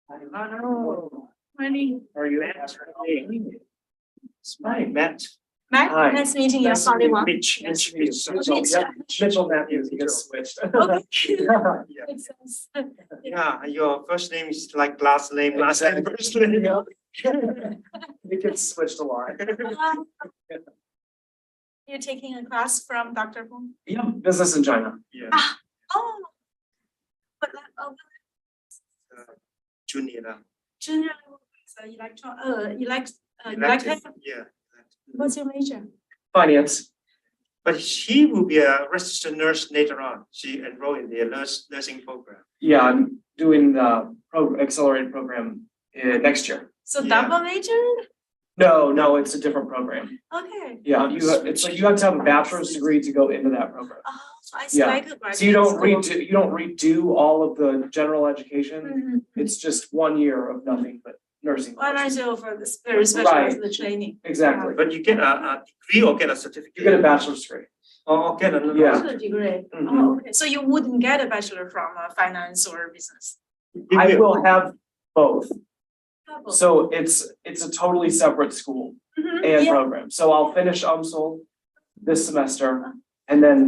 Hello. Morning. Are you? Hi, Matt. Matt, Hi. nice meeting you. Nice to meet Holly you. Wong. Mitch. Nice Mitch. Mitchell. Mitch. Yeah. Mitchell Matthews. He gets switched. Okay. Yeah. Makes sense. Yeah, your first name is like last name, first name. It gets switched a lot. You're taking a class from Dr. Fong? Yeah, business in China. Yeah, Oh. But junior. junior level, so elective. Yeah, What's your major? Finance. but she will be a registered nurse later on. She enrolled in the nursing program. Yeah, I'm doing the accelerated program next year. So Yeah. double major? No, it's a different program. Okay. Yeah, it's like you have to have a bachelor's degree to go into that program. Oh, so I see Yeah. like a graduate So you don't school. redo all of the general education. Mhm. It's just 1 year of nothing but nursing. One or courses. two for this very special Right. for the training. Exactly. But you get a degree or get a certificate? You get a bachelor's degree. Or get a. Yeah. Bachelor degree. Mhm. Oh, okay. So you wouldn't get a bachelor from finance or business? I will have both. Double. So it's a totally separate school Mhm, and yeah. program. So I'll finish UMSL this semester and then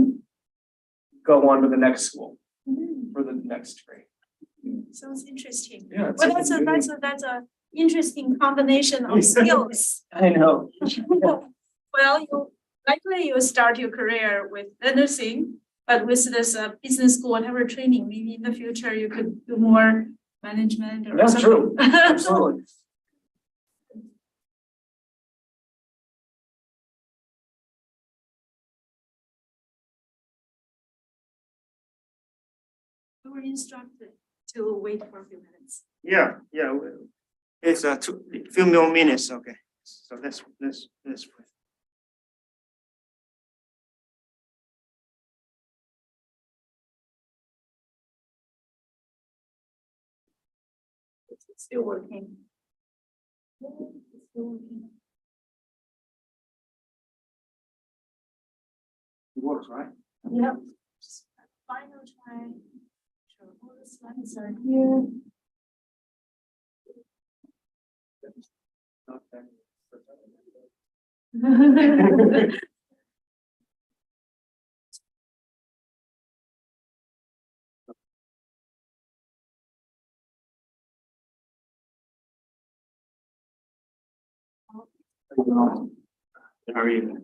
go on to the next school Mhm. for the next degree. Sounds interesting. Yeah. it's Well, something new. that's a interesting combination of skills. I know. Well, you start your career with the nursing, but with this business school, whatever training, maybe in the future you could do more management or That's something. true. Absolutely. We were instructed to wait for a few minutes. Yeah. It's a few more minutes, okay. So let's. It's still working. It's still working. It works, right? Yep. Final try. Sure, all the slides are here. How are you?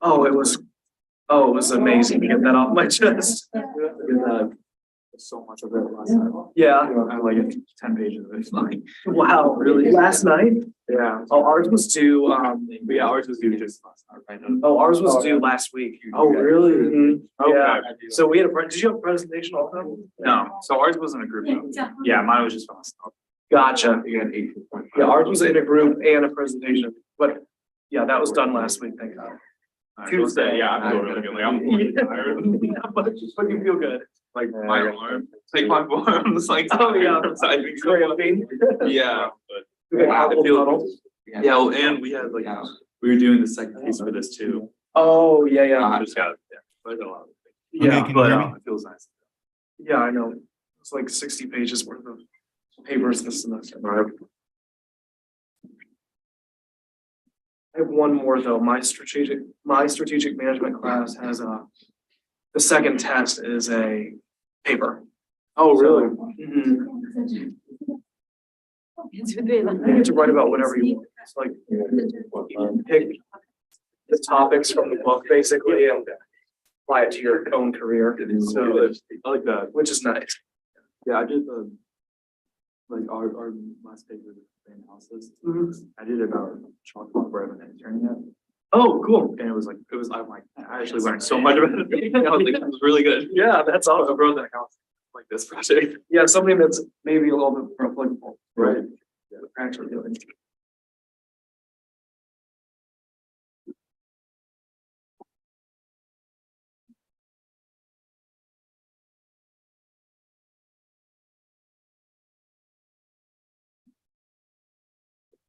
Oh, it was amazing to get that off my chest. So much of it last night. Yeah. I had like 10 pages of it. Like, Wow, really? Last night? yeah. Oh, ours was due, But yeah, ours was due just last night, right? ours was due last week. Oh, really? Mhm. Yeah. Okay. So we had did you have a presentation also? No, so ours wasn't a group. though. Yeah, mine was just fast. Gotcha. You got 18.5. Yeah, ours was in a group and a presentation, but yeah, that was done last week, thank God. Tuesday, yeah, I'm doing really good. Like, I'm really tired. But you feel good. Like my alarm, take my arms, like. Oh, yeah. Tired. Cramping. Yeah, but. We got I apple feel- tunnel. Yeah, well, and we had like, we were doing the second piece for this too. Oh, yeah, yeah. I just got, yeah, but I got a lot of things. Yeah, can you But hear me? it feels nice. yeah, I know. It's like 60 pages worth of papers this semester. Right. I have one more though. My strategic management class has the second test is a paper. Oh, really? Mhm. You get to write about whatever you want. It's like you pick the topics from the book basically and apply it to your own career. So, I like that. which is nice. Yeah, I did like our last paper with the analysis. I did about chalk block where I've been interning at. Oh, cool. And I'm like, I actually learned so much about it. I was like, it was really good. Yeah, that's I awesome. wrote that account like this project. Yeah, something that's maybe a little bit more applicable. Right. Yeah, we're actually doing.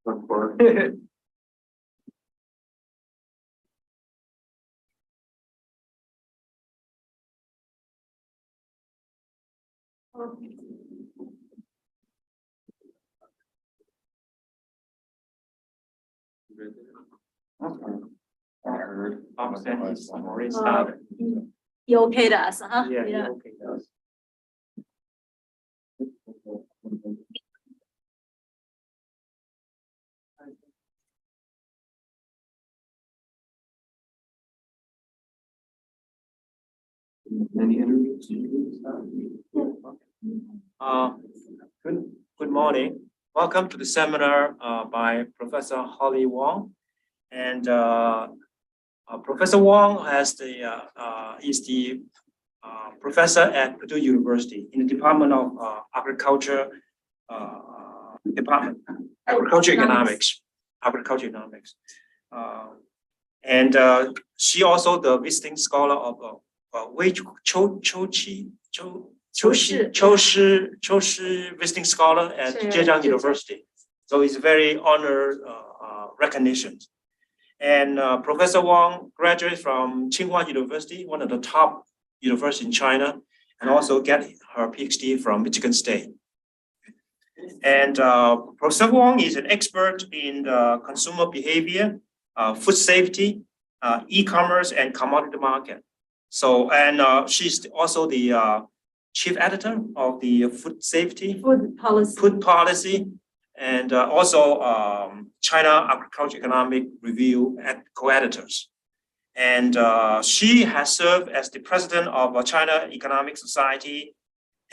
Already started. You okayed us, huh? Yeah, okay. Any interviews? Good morning. Welcome to the seminar by Professor Holly Wong. And Professor Wong is the professor at Purdue University in the Department of Agriculture Department, Agriculture Economics. And she also the visiting scholar of Wei Chou Shi visiting scholar at Zhejiang University. So it's very honored recognition. And Professor Wong graduated from Tsinghua University, one of the top universities in China, and also get her PhD from Michigan State. And Professor Wong is an expert in consumer behavior, food safety, e-commerce, and commodity market. So, and she's also the chief editor of the food policy, and also China Agriculture Economic Review co-editors. And she has served as the president of China Economic Society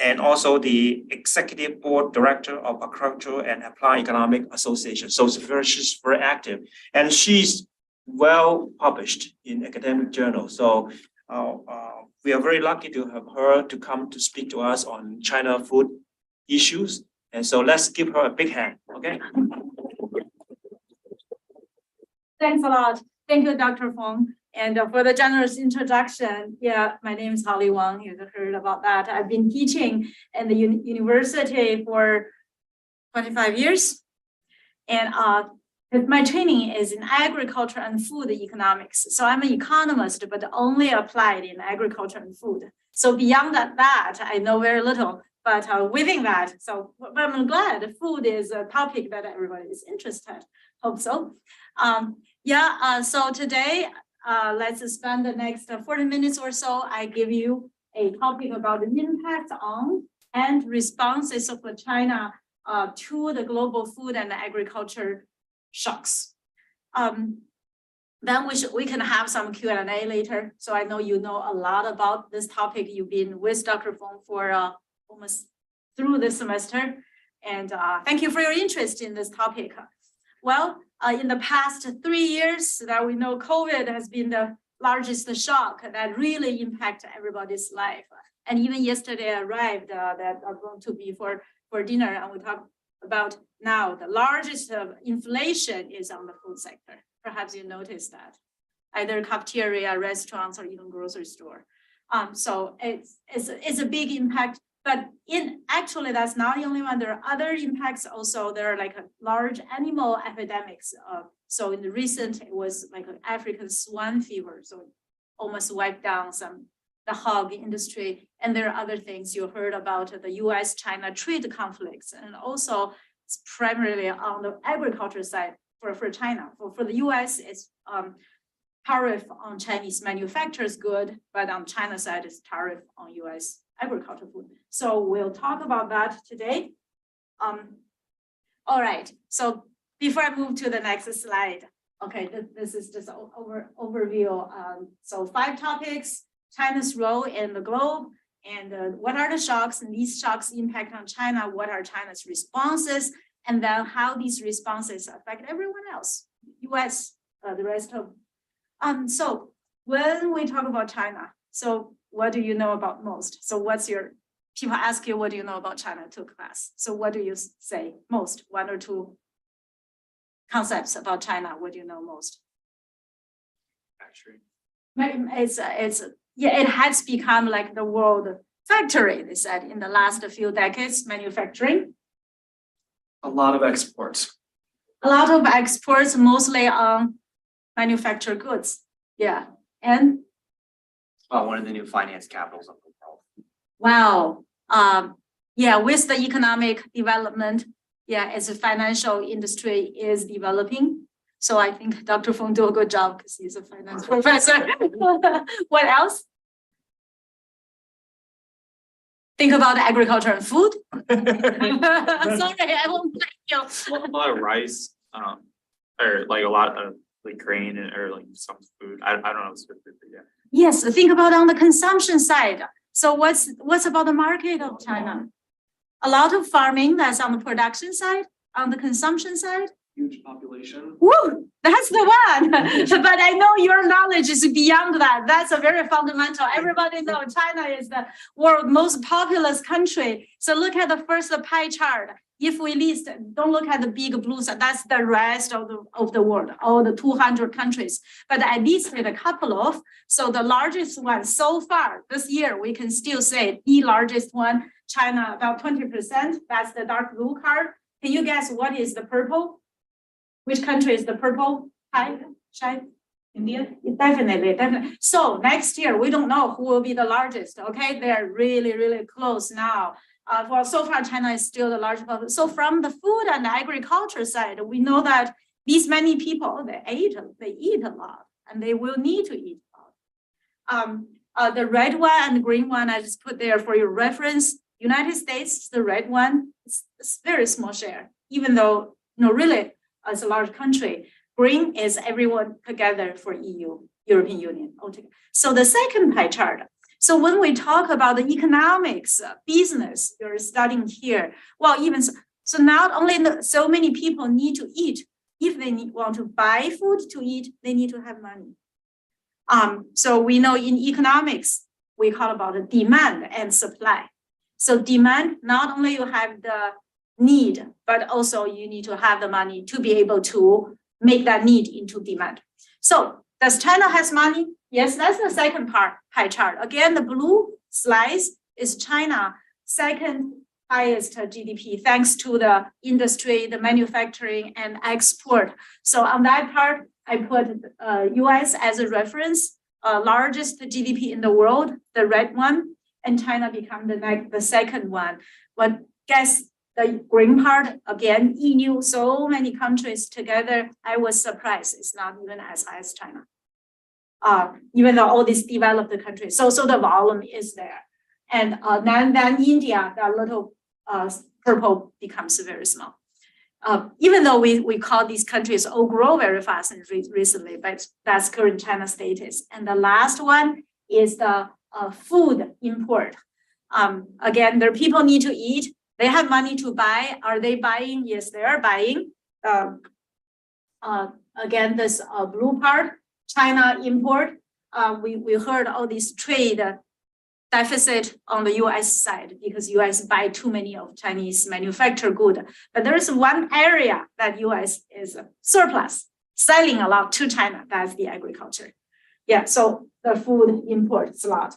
and also the executive board director of Agricultural and Applied Economic Association. So she's very active, and she's well published in academic journals. So we are very lucky to have her to come to speak to us on China food issues. And so let's give her a big hand, okay? Thanks a lot. Thank you, Dr. Fong. And for the generous introduction, yeah, my name is Holly Wong. You've heard about that. I've been teaching in the university for 25 years. And my training is in agriculture and food economics. So I'm an economist, but only applied in agriculture and food. So beyond that, I know very little. But within that, so I'm glad food is a topic that everybody is interested. Hope so. So today, let's spend the next 40 minutes or so. I give you a topic about the impact on and responses of China to the global food and agriculture shocks. Then we can have some Q&A later. So I know you know a lot about this topic. You've been with Dr. Fong for almost through this semester. And thank you for your interest in this topic. Well, in the past 3 years that we know COVID has been the largest shock that really impacted everybody's life. And even yesterday arrived that are going to be for dinner, and we talk about now the largest inflation is on the food sector. Perhaps you noticed that, either cafeteria, restaurants, or even grocery store. So it's a big impact. But actually, that's not the only one. There are other impacts also. There are like a large animal epidemics. So in the recent, it was like an African swine fever. So it almost wiped down the hog industry. And there are other things you heard about the US-China trade conflicts. And also it's primarily on the agriculture side for China. For the US, it's tariff on Chinese manufacturers good, but on China side, it's tariff on US agricultural food. So we'll talk about that today. All right, so before I move to the next slide, okay, this is just an overview. So 5 topics: China's role in the globe, and what are the shocks and these shocks impact on China, what are China's responses, and then how these responses affect everyone else, US, the rest of. So when we talk about China, so what do you know about most? So people ask you, what do you know about China to class? So what do you say most? 1 or 2 concepts about China, what do you know most? Actually, it has become like the world factory, they said, in the last few decades, manufacturing. A lot of exports. A lot of exports, mostly on manufactured goods. Yeah, and One of the new finance capitals of the world. wow, yeah, with the economic development, yeah, as the financial industry is developing. So I think Dr. Feng do a good job because he's a finance professor. What else? Think about agriculture and food. Sorry, I won't blame you. A lot of rice, or like a lot of like grain or like some food. I don't know specifically, yeah. Yes, think about on the consumption side. So what's about the market of China? A lot of farming that's on the production side, on the consumption side. Huge population. Woo, that's the one. But I know your knowledge is beyond that. That's a very fundamental. Everybody knows China is the world's most populous country. So look at the first pie chart. If we list, don't look at the big blue side, that's the rest of the world, all the 200 countries. But I listed a couple of, so the largest one so far this year, we can still say the largest one, China, about 20%. That's the dark blue card. Can you guess what is the purple? Which country is the purple pie? India? Definitely. So next year, we don't know who will be the largest, okay? They're really, really close now. For so far, China is still the largest. So from the food and agriculture side, we know that these many people, they eat a lot, and they will need to eat a lot. The red one and the green one, I just put there for your reference. United States, the red one, it's very small share, even though, really, as a large country. Green is everyone together for EU, European Union altogether. So the second pie chart. So when we talk about the economics, business, you're studying here. Well, even so not only so many people need to eat, if they want to buy food to eat, they need to have money. So we know in economics, we call about the demand and supply. So demand, not only you have the need, but also you need to have the money to be able to make that need into demand. So does China has money? Yes, that's the second pie chart. Again, the blue slice is China second highest GDP, thanks to the industry, the manufacturing and export. So on that part, I put US as a reference, largest GDP in the world, the red one, and China become the second one. But guess the green part, again, EU, so many countries together, I was surprised it's not even as high as China. Even though all these developed countries, so the volume is there. And then India, that little purple becomes very small. Even though we call these countries all grow very fast and recently, but that's current China status. And the last one is the food import. Again, their people need to eat. They have money to buy. Are they buying? Yes, they are buying. Again, this blue part, China import. We heard all this trade deficit on the US side because US buy too many of Chinese manufactured good. But there is one area that US is surplus, selling a lot to China. That's the agriculture. Yeah, so the food imports a lot.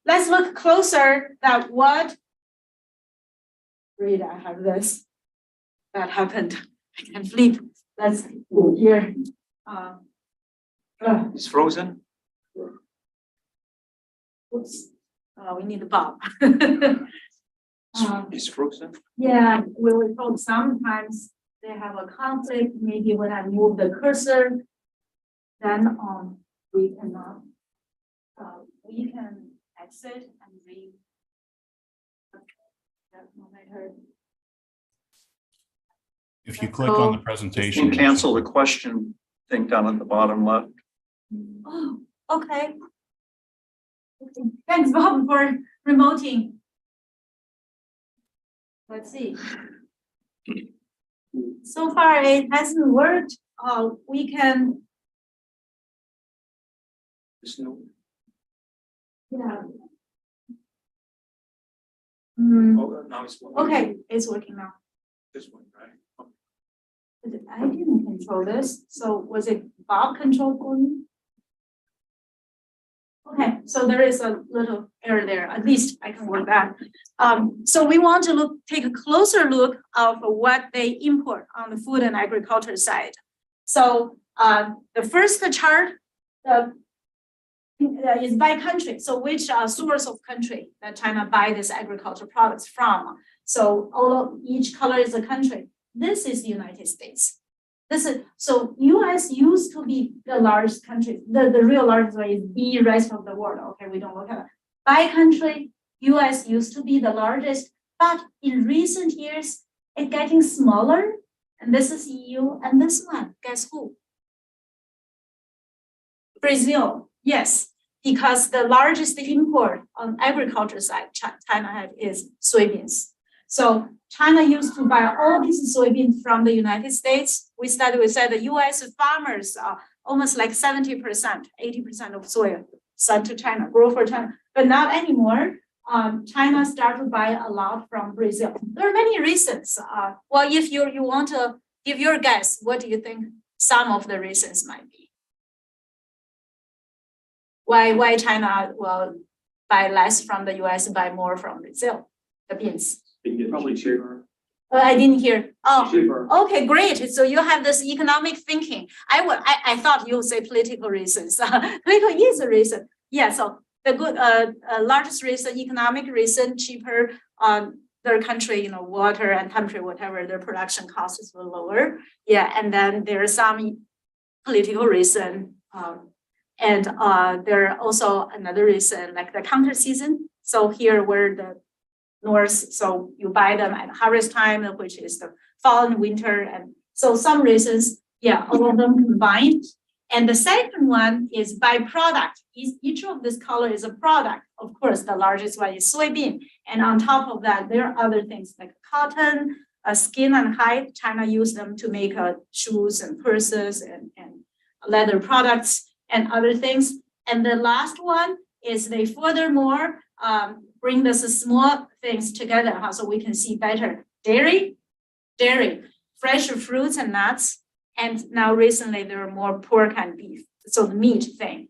Let's look closer at what. Read, I have this. That happened. I can flip. Let's go here. It's frozen. Oops. We need a Bob. It's frozen. Yeah, we were told sometimes they have a conflict. Maybe when I move the cursor, then we cannot. We can exit and read. No matter. If you click on the You presentation. can cancel the question thing down at the bottom left. Oh, okay. Thanks, Bob, for remoting. Let's see. So far, it hasn't worked. We can. Yeah. Oh, now it's working. Okay, it's working now. This one, right? But I didn't control this, so was it Bob control for me? Okay, so there is a little error there, at least I can work that. So we want to take a closer look of what they import on the food and agriculture side. So the first chart is by country. So which source of country that China buy this agriculture products from. So each color is a country. This is the United States. So US used to be the largest country. The real largest one is the rest of the world. Okay, we don't look at it. By country, US used to be the largest, but in recent years, it's getting smaller. And this is EU, and this one, guess who? Brazil, yes, because the largest import on agriculture side China has is soybeans. So China used to buy all these soybeans from the United States. We said the US farmers are almost like 70%, 80% of soy sent to China, grow for China, but not anymore. China started to buy a lot from Brazil. There are many reasons. Well, if you want to give your guess, what do you think some of the reasons might be? Why China will buy less from the US, buy more from Brazil, the beans? Probably cheaper. I didn't hear. Oh, Cheaper. okay, great. So you have this economic thinking. I thought you would say political reasons. Political is a reason. Yeah, so the good largest reason, economic reason, cheaper their country, water and temperature, whatever, their production costs were lower. Yeah, and then there are some political reason. And there are also another reason, like the counter season. So here we're the north, so you buy them at harvest time, which is the fall and winter. And so some reasons, yeah, all of them combined. And the second one is by product. Each of this color is a product. Of course, the largest one is soybean. And on top of that, there are other things like cotton, skin and hide. China used them to make shoes and purses and leather products and other things. And the last one is they furthermore bring these small things together so we can see better. Dairy, fresh fruits and nuts. And now recently there are more pork and beef. So the meat thing.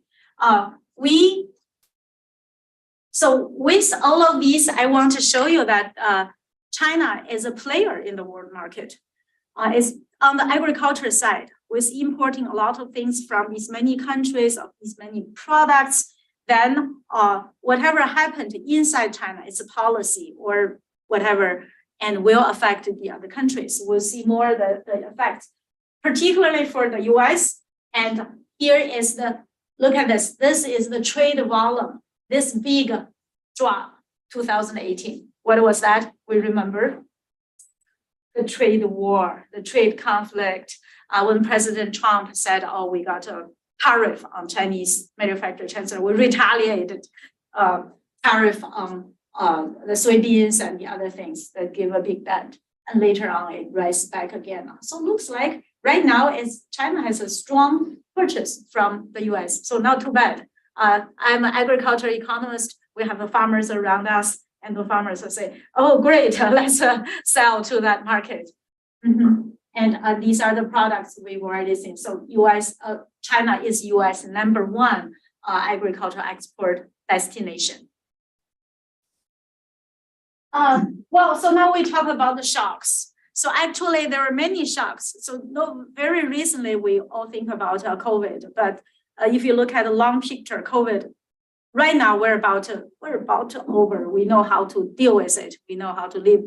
So with all of these, I want to show you that China is a player in the world market. It's on the agriculture side, with importing a lot of things from these many countries, of these many products. Then whatever happened inside China, it's a policy or whatever, and will affect the other countries. We'll see more the effects, particularly for the US. And here is look at this. This is the trade volume, this big drop, 2018. What was that? We remember the trade war, the trade conflict. When President Trump said, oh, we got a tariff on Chinese manufactured China, we retaliated tariff on the soybeans and the other things that give a big dent. And later on, it rises back again. So it looks like right now China has a strong purchase from the US. So not too bad. I'm an agriculture economist. We have the farmers around us, and the farmers will say, oh, great, let's sell to that market. Mm-hmm. And these are the products we've already seen. So China is US #1 agricultural export destination. Well, so now we talk about the shocks. So actually there are many shocks. So very recently we all think about COVID, but if you look at the long picture, COVID, right now we're about to over. We know how to deal with it. We know how to live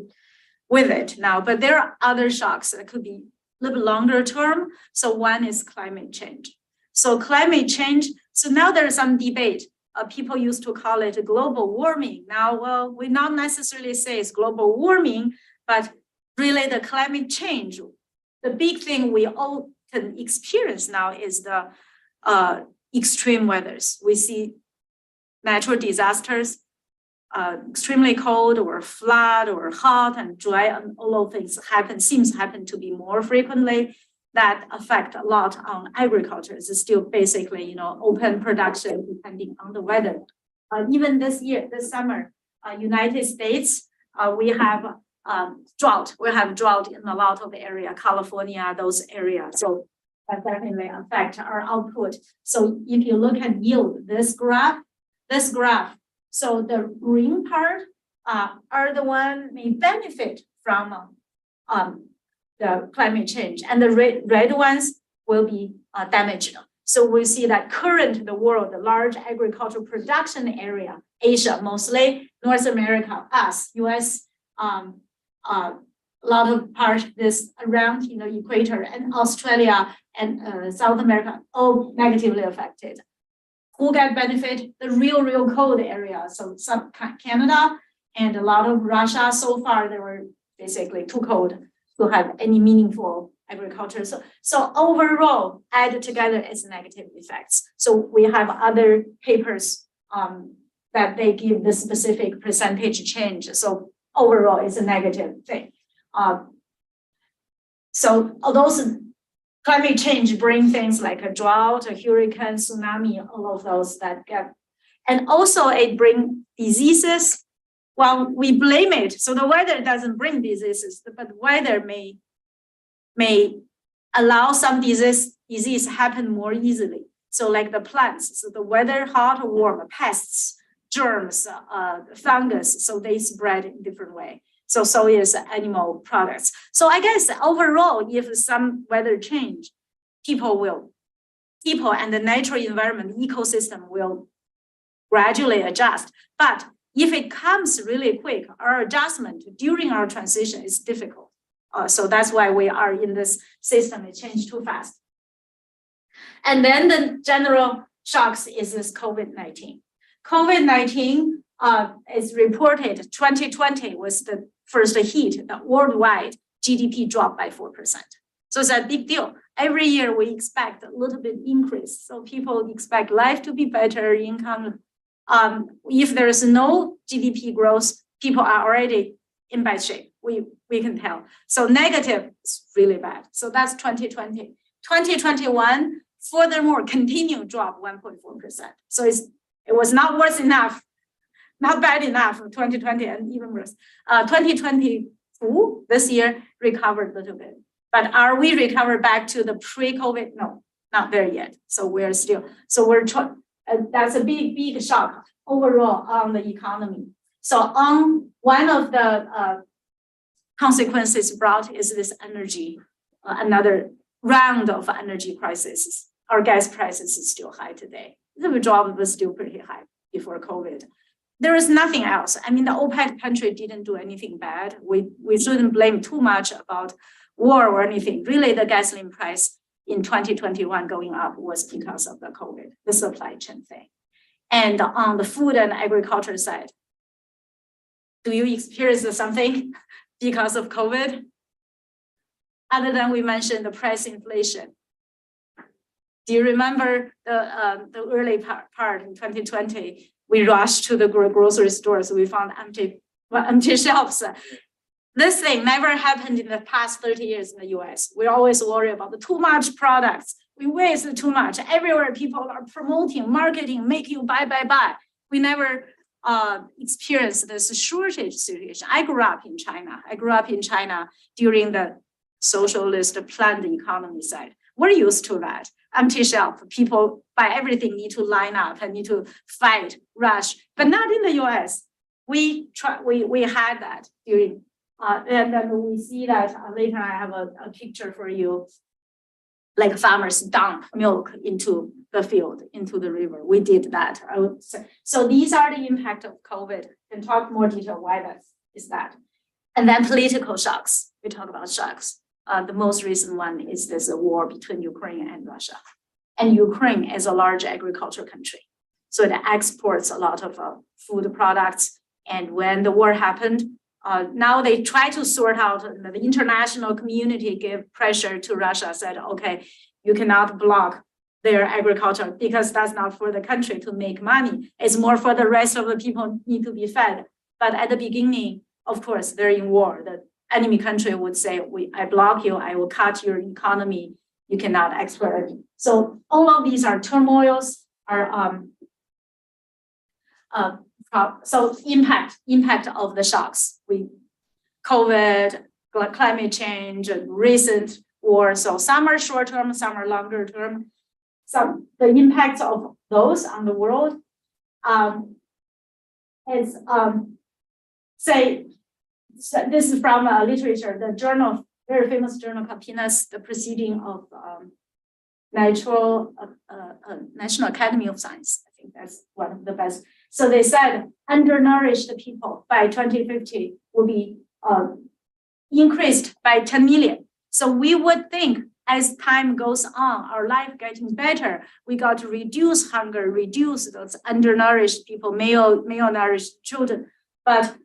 with it now, but there are other shocks that could be a little longer term. So one is climate change. So climate change, so now there's some debate. People used to call it global warming. Now, well, we not necessarily say it's global warming, but really the climate change. The big thing we all can experience now is the extreme weathers. We see natural disasters, extremely cold or flood or hot and dry, and all of things seems to happen to be more frequently. That affect a lot on agriculture. It's still basically, open production depending on the weather. Even this summer, United States, we have drought. We have drought in a lot of area, California, those areas. So that definitely affect our output. So if you look at yield, this graph, this graph. So the green part are the one may benefit from the climate change, and the red ones will be damaged. So we see that current the world, the large agricultural production area, Asia mostly, North America, us, US, a lot of part this around equator, and Australia and South America all negatively affected. Who get benefit? The real cold area. So some Canada and a lot of Russia. So far, they were basically too cold to have any meaningful agriculture. So overall, added together, it's negative effects. So we have other papers that they give the specific percentage change. So overall, it's a negative thing. So all those climate change bring things like a drought, a hurricane, tsunami, all of those that get, and also it bring diseases. Well, we blame it. So the weather doesn't bring diseases, but weather may allow some disease happen more easily. So like the plants, so the weather, hot or warm, pests, germs, fungus, so they spread in different way. So is animal products. So I guess overall, if some weather change, people and the natural environment ecosystem will gradually adjust. But if it comes really quick, our adjustment during our transition is difficult. So that's why we are in this system, it changed too fast. And then the general shocks is this COVID-19. COVID-19 is reported 2020 was the first hit, the worldwide GDP dropped by 4%. So it's a big deal. Every year we expect a little bit increase. So people expect life to be better, income. If there is no GDP growth, people are already in bad shape. We can tell. So negative is really bad. So that's 2020. 2021, furthermore, continued drop 1.4%. So it was not worse enough, not bad enough for 2020 and even worse. 2022, this year, recovered a little bit. But are we recovered back to the pre-COVID? No, not there yet. So we're still, that's a big shock overall on the economy. So on one of the consequences brought is this energy, another round of energy crisis. Our gas prices is still high today. The drop was still pretty high before COVID. There is nothing else. I mean, the OPEC country didn't do anything bad. We shouldn't blame too much about war or anything. Really, the gasoline price in 2021 going up was because of the COVID, the supply chain thing. And on the food and agriculture side, do you experience something because of COVID? Other than we mentioned the price inflation. Do you remember the early part in 2020? We rushed to the grocery stores. We found empty shelves. This thing never happened in the past 30 years in the US. We always worry about the too much products. We waste too much. Everywhere people are promoting, marketing, make you buy. We never experienced this shortage situation. I grew up in China during the socialist planned economy side. We're used to that. Empty shelf, people buy everything, need to line up and need to fight, rush, but not in the US. We had that during, and then we see that later. I have a picture for you, like farmers dump milk into the field, into the river. We did that, I would say. So these are the impact of COVID. And talk more detail why that is that. And then political shocks. We talk about shocks. The most recent one is this war between Ukraine and Russia. And Ukraine is a large agricultural country. So it exports a lot of food products. And when the war happened, now they try to sort out, the international community gave pressure to Russia, said, okay, you cannot block their agriculture because that's not for the country to make money. It's more for the rest of the people need to be fed. But at the beginning, of course, they're in war. The enemy country would say, I block you, I will cut your economy, you cannot export. So all of these are turmoils, so impact of the shocks. COVID, climate change, recent war. So some are short term, some are longer term. The impacts of those on the world It's say, so this is from literature, the journal, very famous journal called PNAS, the Proceeding of National Academy of Science. I think that's one of the best. So they said undernourished people by 2050 will be increased by 10 million. So we would think as time goes on, our life getting better, we got to reduce hunger, reduce those undernourished people, malnourished children. But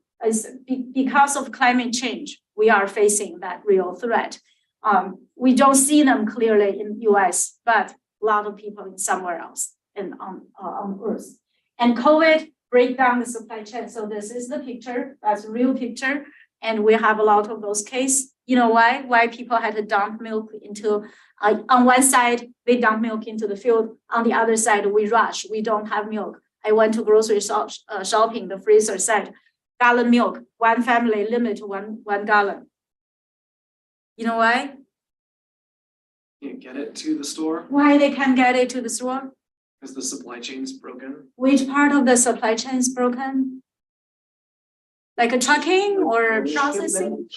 because of climate change, we are facing that real threat. We don't see them clearly in US, but a lot of people in somewhere else and on Earth. And COVID break down the supply chain. So this is the picture, that's a real picture. And we have a lot of those cases. You know why? Why people had to dump milk into, on one side, they dump milk into the field. On the other side, we rush, we don't have milk. I went to grocery shopping, the freezer said, gallon milk, one family limit to one gallon. You know why? Can't get it to the store Why they can't get it to the store? because the supply chain's broken. Which part of the supply chain is broken? Like a trucking or processing?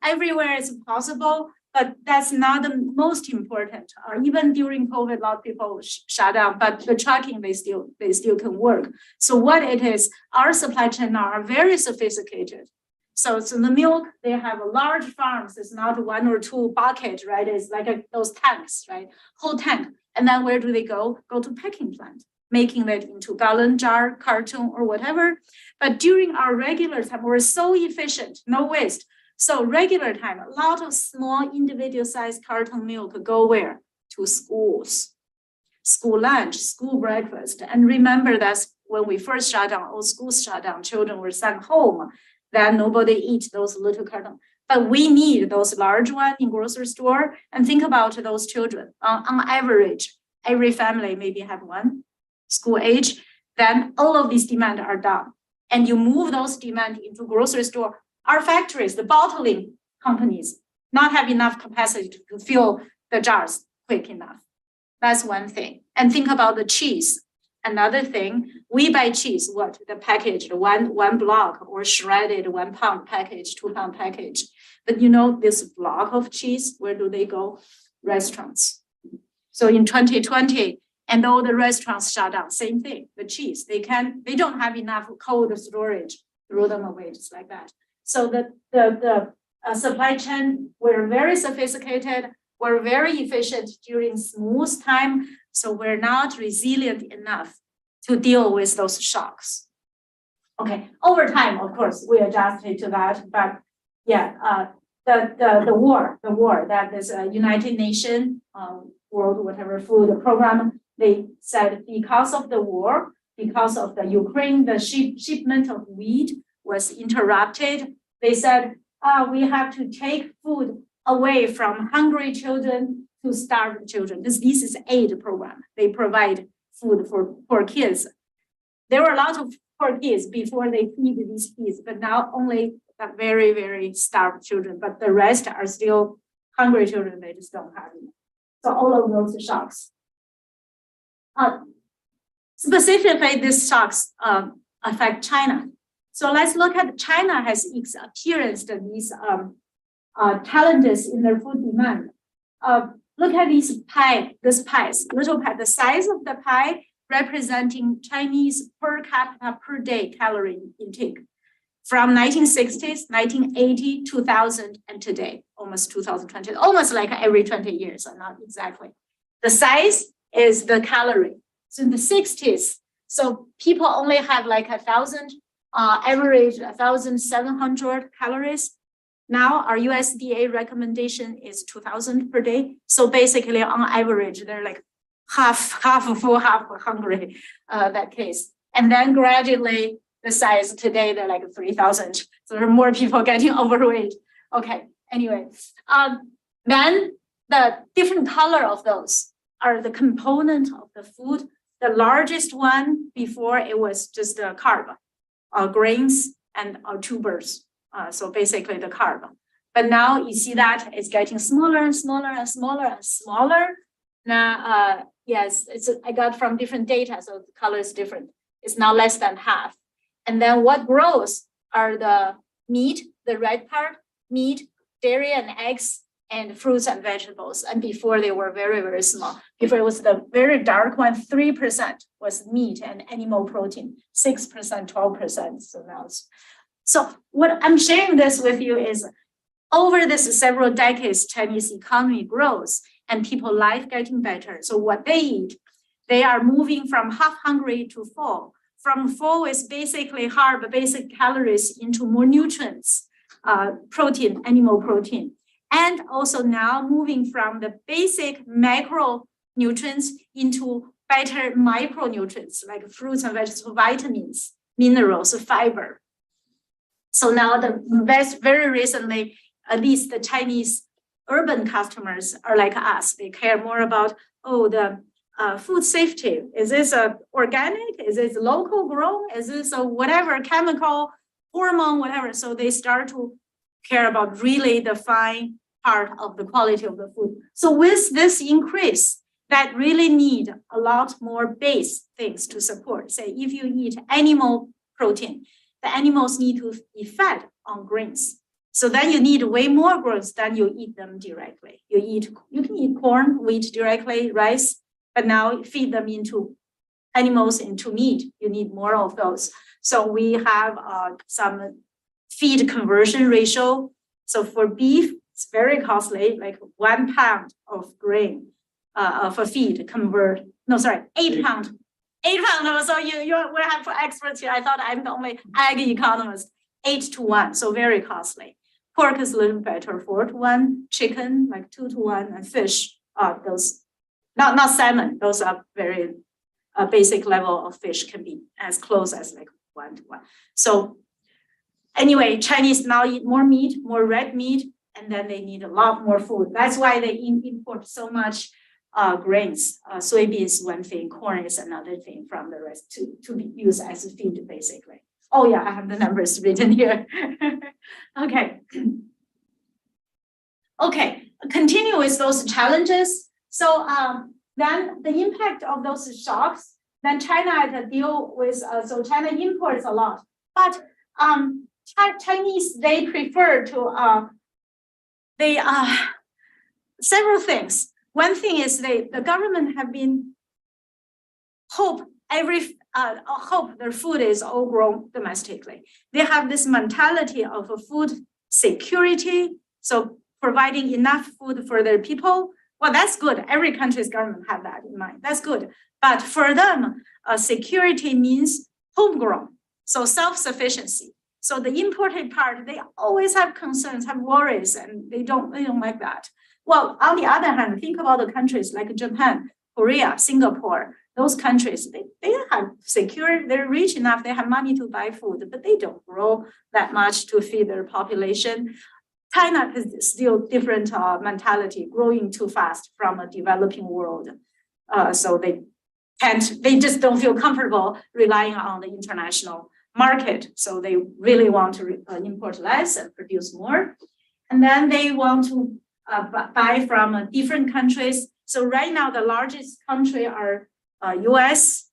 Everywhere is possible, but that's not the most important. Even during COVID, a lot of people shut down, but the trucking, they still can work. So what it is, our supply chain now are very sophisticated. So the milk, they have a large farms. It's not one or two bucket, right? It's like those tanks, right? Whole tank. And then where do they go? Go to packing plant, making that into gallon, jar, carton, or whatever. But during our regular time, we're so efficient, no waste. So regular time, a lot of small individual sized carton milk go where? To schools, school lunch, school breakfast. And remember that's when we first shut down, all schools shut down, children were sent home, then nobody eat those little carton. But we need those large ones in grocery store. And think about those children. On average, every family maybe have one school age, then all of these demands are done. And you move those demands into grocery store. Our factories, the bottling companies, not have enough capacity to fill the jars quick enough. That's one thing. And think about the cheese. Another thing, we buy cheese, what? The package, one block or shredded 1 pound package, 2 pound package. But you know, this block of cheese, where do they go? Restaurants. So in 2020, and all the restaurants shut down, same thing, the cheese, they don't have enough cold storage, throw them away, just like that. So the supply chain, we're very sophisticated, we're very efficient during smooth time, so we're not resilient enough to deal with those shocks. Okay, over time, of course, we adjusted to that, but yeah, the war that is United Nations World whatever food program, they said because of the war, because of the Ukraine, the shipment of wheat was interrupted. They said, we have to take food away from hungry children to starved children. This is aid program. They provide food for poor kids. There were a lot of poor kids before they feed these kids, but now only very, very starved children, but the rest are still hungry children. They just don't have enough. So all of those shocks. Specifically, these shocks affect China. So let's look at China has experienced these challenges in their food demand. Look at this pies, little pie, the size of the pie representing Chinese per capita per day calorie intake from 1960s, 1980, 2000, and today, almost 2020, almost like every 20 years, or not exactly. The size is the calorie. So in the 60s, so people only have like 1,000, average 1,700 calories. Now our USDA recommendation is 2,000 per day. So basically on average, they're like half full, half hungry, that case. And then gradually the size today, they're like 3,000. So there are more people getting overweight. Okay, anyway. Then the different color of those are the component of the food. The largest one before it was just the carb, grains and tubers. So basically the carb. But now you see that it's getting smaller and smaller and smaller and smaller. Now, yes, I got from different data, so the color is different. It's now less than half. And then what grows are the meat, the red part, meat, dairy and eggs, and fruits and vegetables. And before they were very, very small. Before it was the very dark one, 3% was meat and animal protein, 6%, 12%. So now so what I'm sharing this with you is over this several decades, Chinese economy grows and people life getting better. So what they eat, they are moving from half hungry to full. From full is basically hard, basic calories into more nutrients, protein, animal protein. And also now moving from the basic macronutrients into better micronutrients like fruits and vegetables, vitamins, minerals, fiber. So now very recently, at least the Chinese urban customers are like us. They care more about, the food safety. Is this organic? Is this local grown? Is this a whatever chemical, hormone, whatever? So they start to care about really the fine part of the quality of the food. So with this increase, that really need a lot more base things to support. Say, if you eat animal protein, the animals need to be fed on grains. So then you need way more grains than you eat them directly. You can eat corn, wheat directly, rice, but now feed them into animals, into meat. You need more of those. So we have some feed conversion ratio. So for beef, it's very costly, like 1 pound of grain of a feed 8 pounds. 8 pounds. So we have experts here. I thought I'm the only ag economist. 8 to 1, so very costly. Pork is a little better, 4 to 1. Chicken, like 2 to 1, and fish, those not salmon. Those are very basic level of fish can be as close as like 1 to 1. So anyway, Chinese now eat more meat, more red meat, and then they need a lot more food. That's why they import so much grains. Soybeans, one thing, corn is another thing from the rest to be used as a feed, basically. Oh yeah, I have the numbers written here. Okay. Okay, continue with those challenges. So then the impact of those shocks, then China had to deal with, so China imports a lot, but Chinese, they prefer to, several things. One thing is the government have been hope their food is all grown domestically. They have this mentality of a food security, so providing enough food for their people. Well, that's good. Every country's government have that in mind. That's good. But for them, security means homegrown, so self-sufficiency. So the imported part, they always have concerns, have worries, and they don't like that. Well, on the other hand, think about the countries like Japan, Korea, Singapore. Those countries, they have secure, they're rich enough, they have money to buy food, but they don't grow that much to feed their population. China has still different mentality, growing too fast from a developing world. So they just don't feel comfortable relying on the international market. So they really want to import less and produce more. And then they want to buy from different countries. So right now, the largest country are US,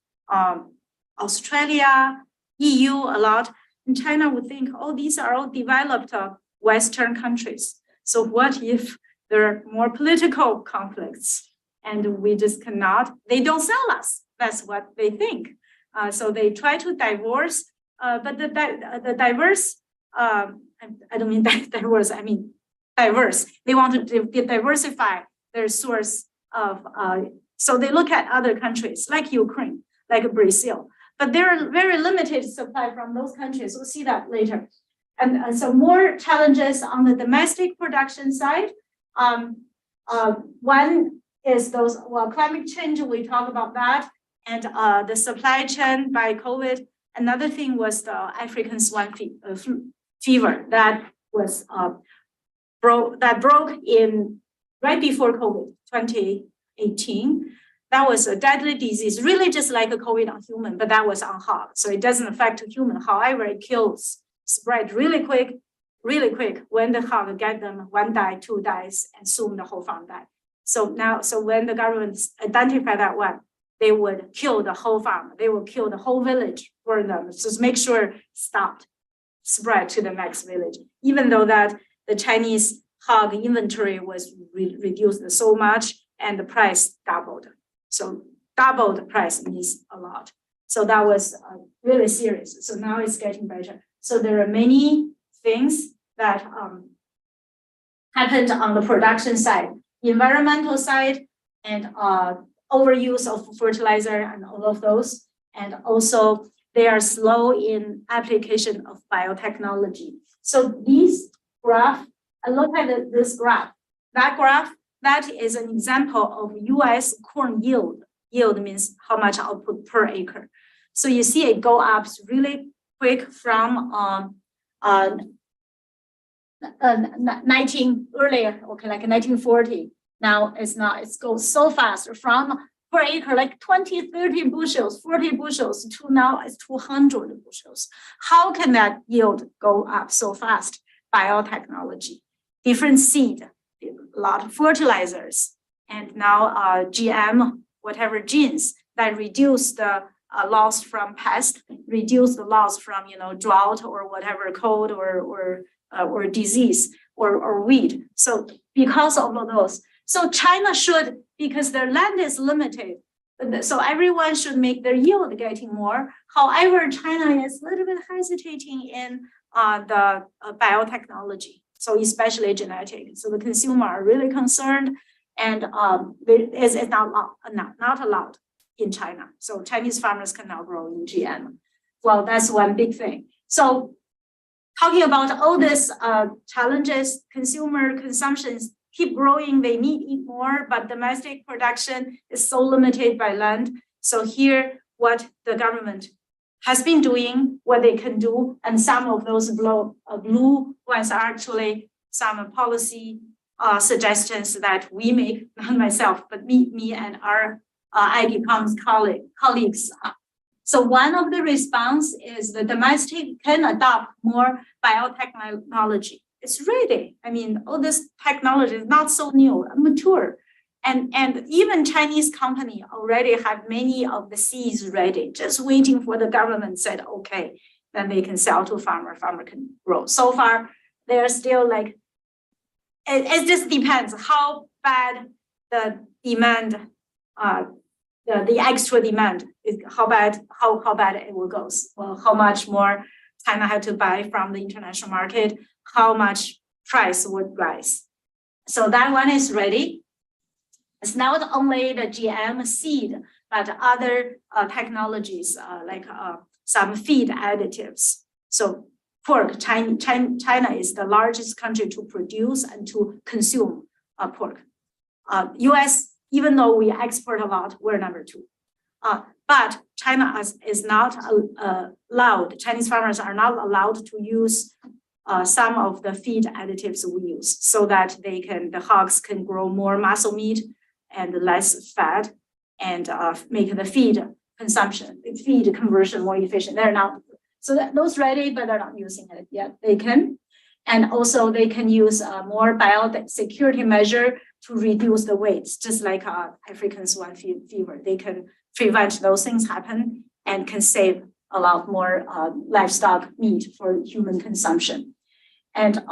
Australia, EU a lot. And China would think, these are all developed Western countries. So what if there are more political conflicts and we just cannot, they don't sell us. That's what they think. So they try to divorce, but the diverse, I don't mean diverse, I mean diverse. They want to diversify their source of, so they look at other countries like Ukraine, like Brazil, but there are very limited supply from those countries. We'll see that later. And so more challenges on the domestic production side. One is climate change, we talk about that, and the supply chain by COVID. Another thing was the African swine fever that was broke in right before COVID, 2018. That was a deadly disease, really just like a COVID on human, but that was on hog. So it doesn't affect human. However, it spread really quick. When the hog get them, 1 die, 2 dies, and soon the whole farm died. So when the government identify that one, they would kill the whole farm. They will kill the whole village for them. Just make sure stopped, spread to the next village. Even though that the Chinese hog inventory was reduced so much and the price doubled. So double the price means a lot. So that was really serious. So now it's getting better. So there are many things that happened on the production side, environmental side, and overuse of fertilizer and all of those. And also they are slow in application of biotechnology. So these graph, I look at this graph. That is an example of US corn yield. Yield means how much output per acre. So you see it go up really quick from 1940. Now it goes so fast from per acre, like 20, 30 bushels, 40 bushels to now it's 200 bushels. How can that yield go up so fast? Biotechnology, different seed, a lot of fertilizers, and now GM, whatever genes that reduce the loss from pest, reduce the loss from drought or whatever cold or disease or weed. So because of all those, so China should, because their land is limited, so everyone should make their yield getting more. However, China is a little bit hesitating in the biotechnology, so especially genetic. So the consumer are really concerned, and it's not allowed in China. So Chinese farmers cannot grow in GM. Well, that's one big thing. So talking about all these challenges, consumer consumptions keep growing, they need to eat more, but domestic production is so limited by land. So here, what the government has been doing, what they can do, and some of those blue ones are actually some policy suggestions that we make, not myself, but me and our IBCOM's colleagues. So one of the response is the domestic can adopt more biotechnology. It's ready. I mean, all this technology is not so new, mature. And even Chinese company already have many of the seeds ready, just waiting for the government said, okay, then they can sell to farmer can grow. So far, they're still like, it just depends how bad the demand, the extra demand is, how bad it will go. Well, how much more China had to buy from the international market, how much price would rise. So that one is ready. It's not only the GM seed, but other technologies like some feed additives. So pork, China is the largest country to produce and to consume pork. US, even though we export a lot, we're number 2. But China is not allowed, Chinese farmers are not allowed to use some of the feed additives we use so that the hogs can grow more muscle meat and less fat and make the feed conversion more efficient. They're not, so that those ready, but they're not using it yet. They can. And also they can use more biosecurity measure to reduce the weights, just like African swine fever. They can prevent those things happen and can save a lot more livestock meat for human consumption. And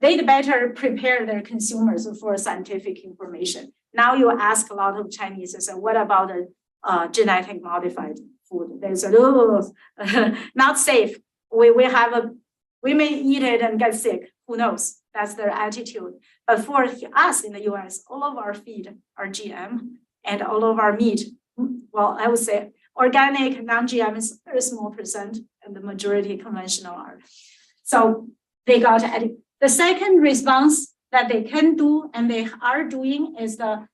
they'd better prepare their consumers for scientific information. Now you ask a lot of Chinese, so what about the genetic modified food? They say, oh, not safe. We may eat it and get sick. Who knows? That's their attitude. But for us in the US, all of our feed are GM and all of our meat, well, I would say organic, non-GM is a very small percent and the majority conventional are. So they got it. The second response that they can do and they are doing is the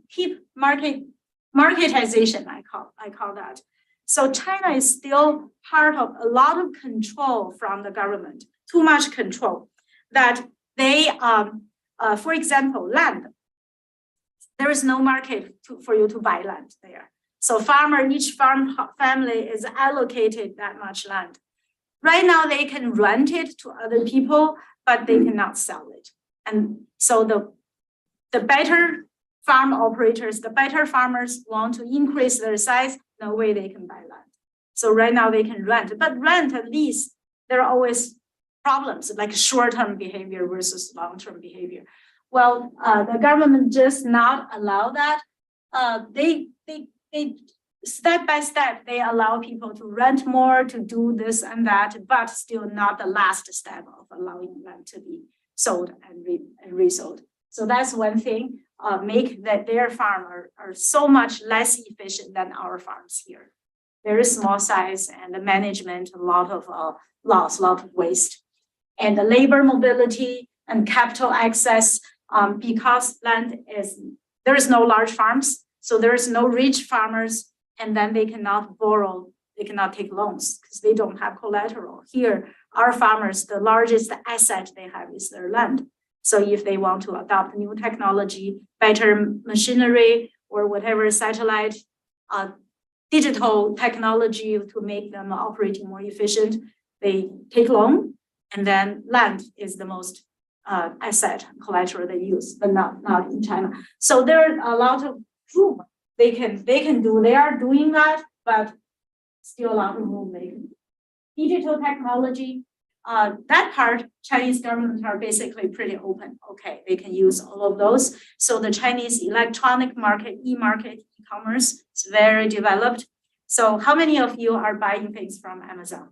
keep marketization, I call that. So China is still part of a lot of control from the government, too much control that they, for example, land. There is no market for you to buy land there. So each family is allocated that much land. Right now they can rent it to other people, but they cannot sell it. And so the better farm operators, the better farmers want to increase their size, no way they can buy land. So right now they can rent, but rent at least there are always problems like short-term behavior versus long-term behavior. Well, the government just not allow that. They step by step, they allow people to rent more, to do this and that, but still not the last step of allowing land to be sold and resold. So that's one thing, make that their farm are so much less efficient than our farms here. Very small size and the management, a lot of loss, a lot of waste. And the labor mobility and capital access, because there is no large farms, so there is no rich farmers, and then they cannot borrow, they cannot take loans because they don't have collateral. Here, our farmers, the largest asset they have is their land. So if they want to adopt new technology, better machinery, or whatever satellite, digital technology to make them operating more efficient, they take loan, and then land is the most asset collateral they use, but not in China. So there are a lot of room they can do. They are doing that, but still a lot of room they can do. Digital technology, that part, Chinese government are basically pretty open. Okay, they can use all of those. So the Chinese electronic market, e-market, e-commerce is very developed. So how many of you are buying things from Amazon?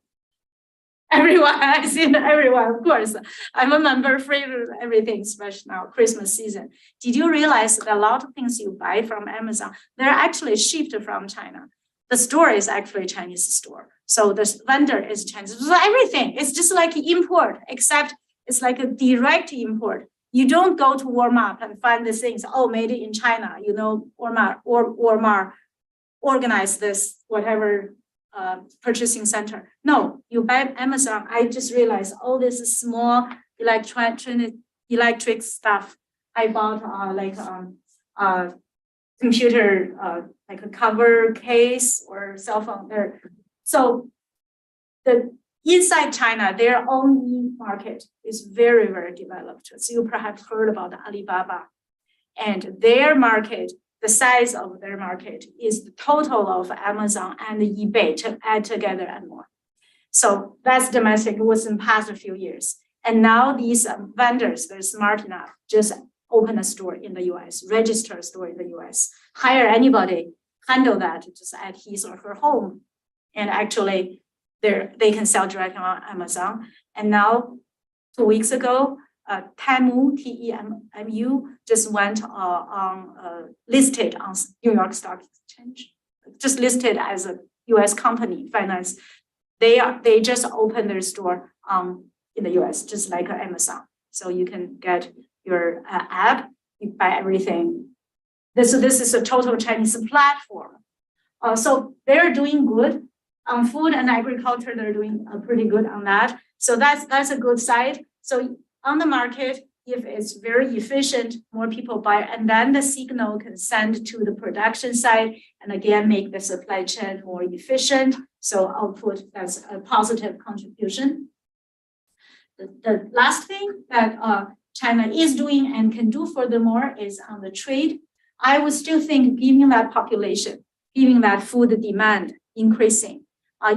Everyone, I see everyone, of course. I'm a member free everything, especially now Christmas season. Did you realize that a lot of things you buy from Amazon, they're actually shipped from China? The store is actually a Chinese store. So the vendor is Chinese. So everything, it's just like import, except it's like a direct import. You don't go to Walmart and find the things, oh, made in China, you know, Walmart organize this, whatever, purchasing center. No, you buy Amazon. I just realized all this small electric stuff. I bought computer, like a cover case or cell phone there. So the inside China, their own e-market is very, very developed. So you perhaps heard about Alibaba, and their market, the size of their market is the total of Amazon and eBay to add together and more. So that's domestic. It was in the past few years. And now these vendors, they're smart enough, just open a store in the US, register a store in the US, hire anybody, handle that, just at his or her home. And actually, they can sell directly on Amazon. And now, 2 weeks ago, Temu, T-E-M-U, just went listed on New York Stock Exchange, just listed as a US company, finance. They just opened their store in the US, just like Amazon. So you can get your app, you buy everything. This is a total Chinese platform. So they're doing good on food and agriculture. They're doing pretty good on that. So that's a good side. So on the market, if it's very efficient, more people buy, and then the signal can send to the production side, and again, make the supply chain more efficient. So output, that's a positive contribution. The last thing that China is doing and can do furthermore is on the trade. I would still think, given that population, given that food demand increasing,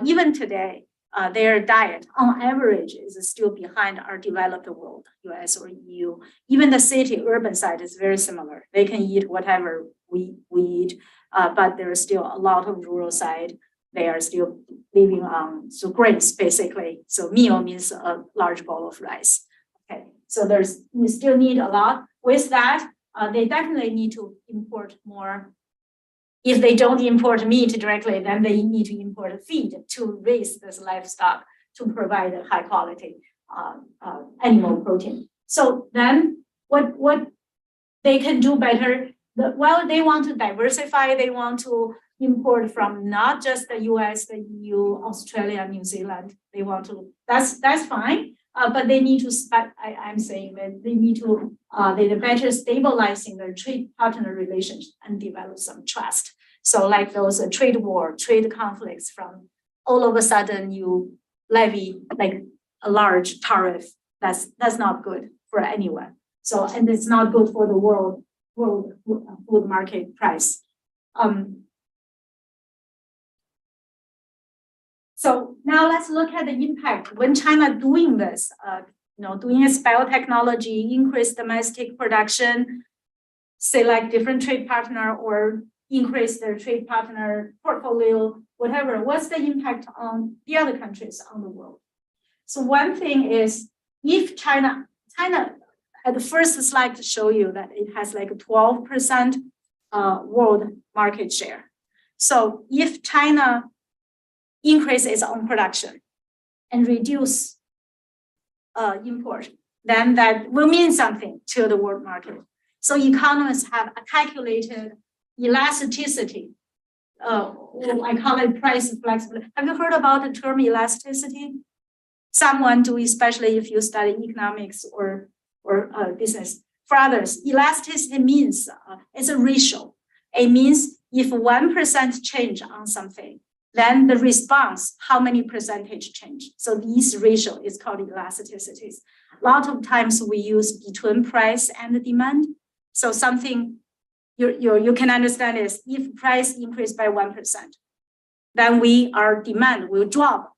even today, their diet on average is still behind our developed world, US or EU. Even the city, urban side is very similar. They can eat whatever we eat, but there's still a lot of rural side. They are still living on grains, basically. So meal means a large bowl of rice. Okay, so we still need a lot. With that, they definitely need to import more. If they don't import meat directly, then they need to import feed to raise this livestock to provide a high quality animal protein. So then what they can do better, they want to diversify, they want to import from not just the US, the EU, Australia, New Zealand. They want to, that's fine. But they need to, I'm saying that they need to, they're better stabilizing their trade partner relations and develop some trust. So like those trade war, trade conflicts from all of a sudden you levy like a large tariff, that's not good for anyone. So, and it's not good for the world world food market price. So now let's look at the impact when China doing this, doing its biotechnology, increase domestic production, select different trade partner or increase their trade partner portfolio, whatever. What's the impact on the other countries on the world? So one thing is if China at the first slide to show you that it has like a 12% world market share. So if China increase its own production and reduce import, then that will mean something to the world market. So economists have calculated elasticity. I call it price flexibility. Have you heard about the term elasticity? Someone do, especially if you study economics or business. For others, elasticity means it's a ratio. It means if 1% change on something, then the response, how many percentage change? So this ratio is called elasticities. A lot of times we use between price and demand. So something you can understand is if price increase by 1%, then our demand will drop.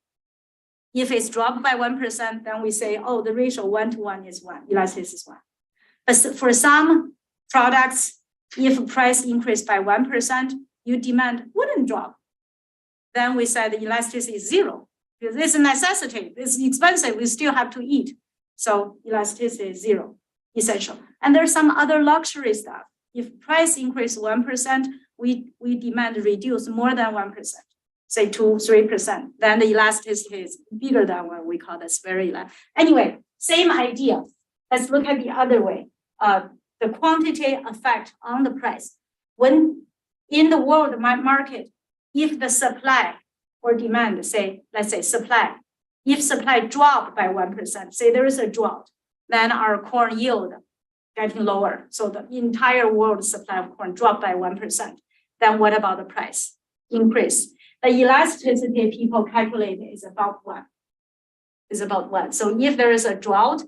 If it's dropped by 1%, then we say, oh, the ratio 1 to 1 is 1, elasticity is 1. But for some products, if price increase by 1%, your demand wouldn't drop. Then we say the elasticity is 0 because it's a necessity. It's expensive. We still have to eat. So elasticity is 0, essential. And there's some other luxury stuff. If price increase 1%, we demand reduce more than 1%, say 2-3%. Then the elasticity is bigger than what we call this very low. Anyway, same idea. Let's look at the other way. The quantity effect on the price. When in the world market, if the supply or demand, let's say supply, if supply drop by 1%, say there is a drought, then our corn yield getting lower. So the entire world supply of corn dropped by 1%. Then what about the price increase? The elasticity people calculate is about 1. Is about 1. So if there is a drought,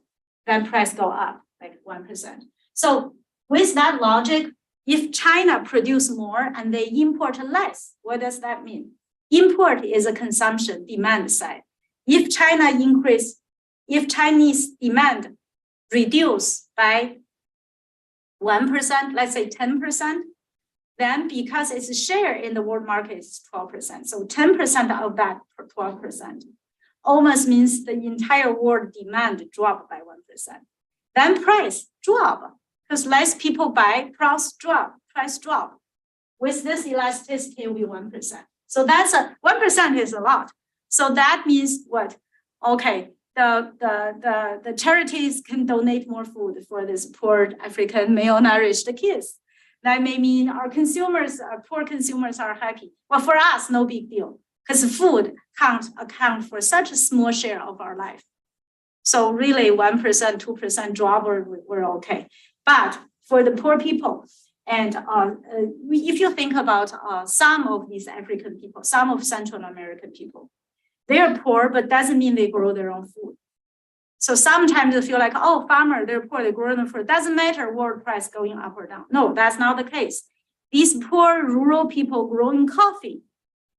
then price go up like 1%. So with that logic, if China produce more and they import less, what does that mean? Import is a consumption demand side. If China increase, if Chinese demand reduce by 1%, let's say 10%, then because its share in the world market is 12%, so 10% of that 12% almost means the entire world demand drop by 1%. Then price drop. Because less people buy, price drop. With this elasticity, will be 1%. So that's 1% is a lot. So that means what? Okay, the charities can donate more food for this poor African malnourished kids. That may mean our consumers, our poor consumers are happy. Well, for us, no big deal, because food can't account for such a small share of our life. So really 1%, 2% drop, we're okay. But for the poor people, and if you think about some of these African people, some of Central American people, they are poor, but doesn't mean they grow their own food. So sometimes you feel like, oh, farmer, they're poor, they grow their food. Doesn't matter world price going up or down. No, that's not the case. These poor rural people growing coffee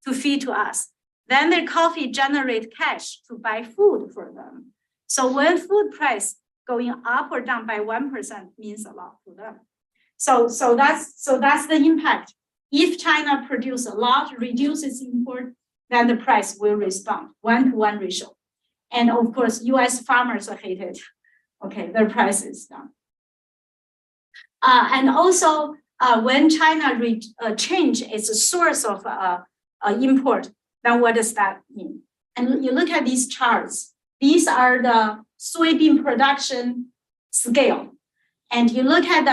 to feed to us. Then their coffee generate cash to buy food for them. So when food price going up or down by 1% means a lot to them. So that's the impact. If China produce a lot, reduces import, then the price will respond 1-to-1 ratio. And of course, US farmers are hated. Okay, their price is down. And also, when China change its source of import, then what does that mean? And you look at these charts. These are the soybean production scale. And you look at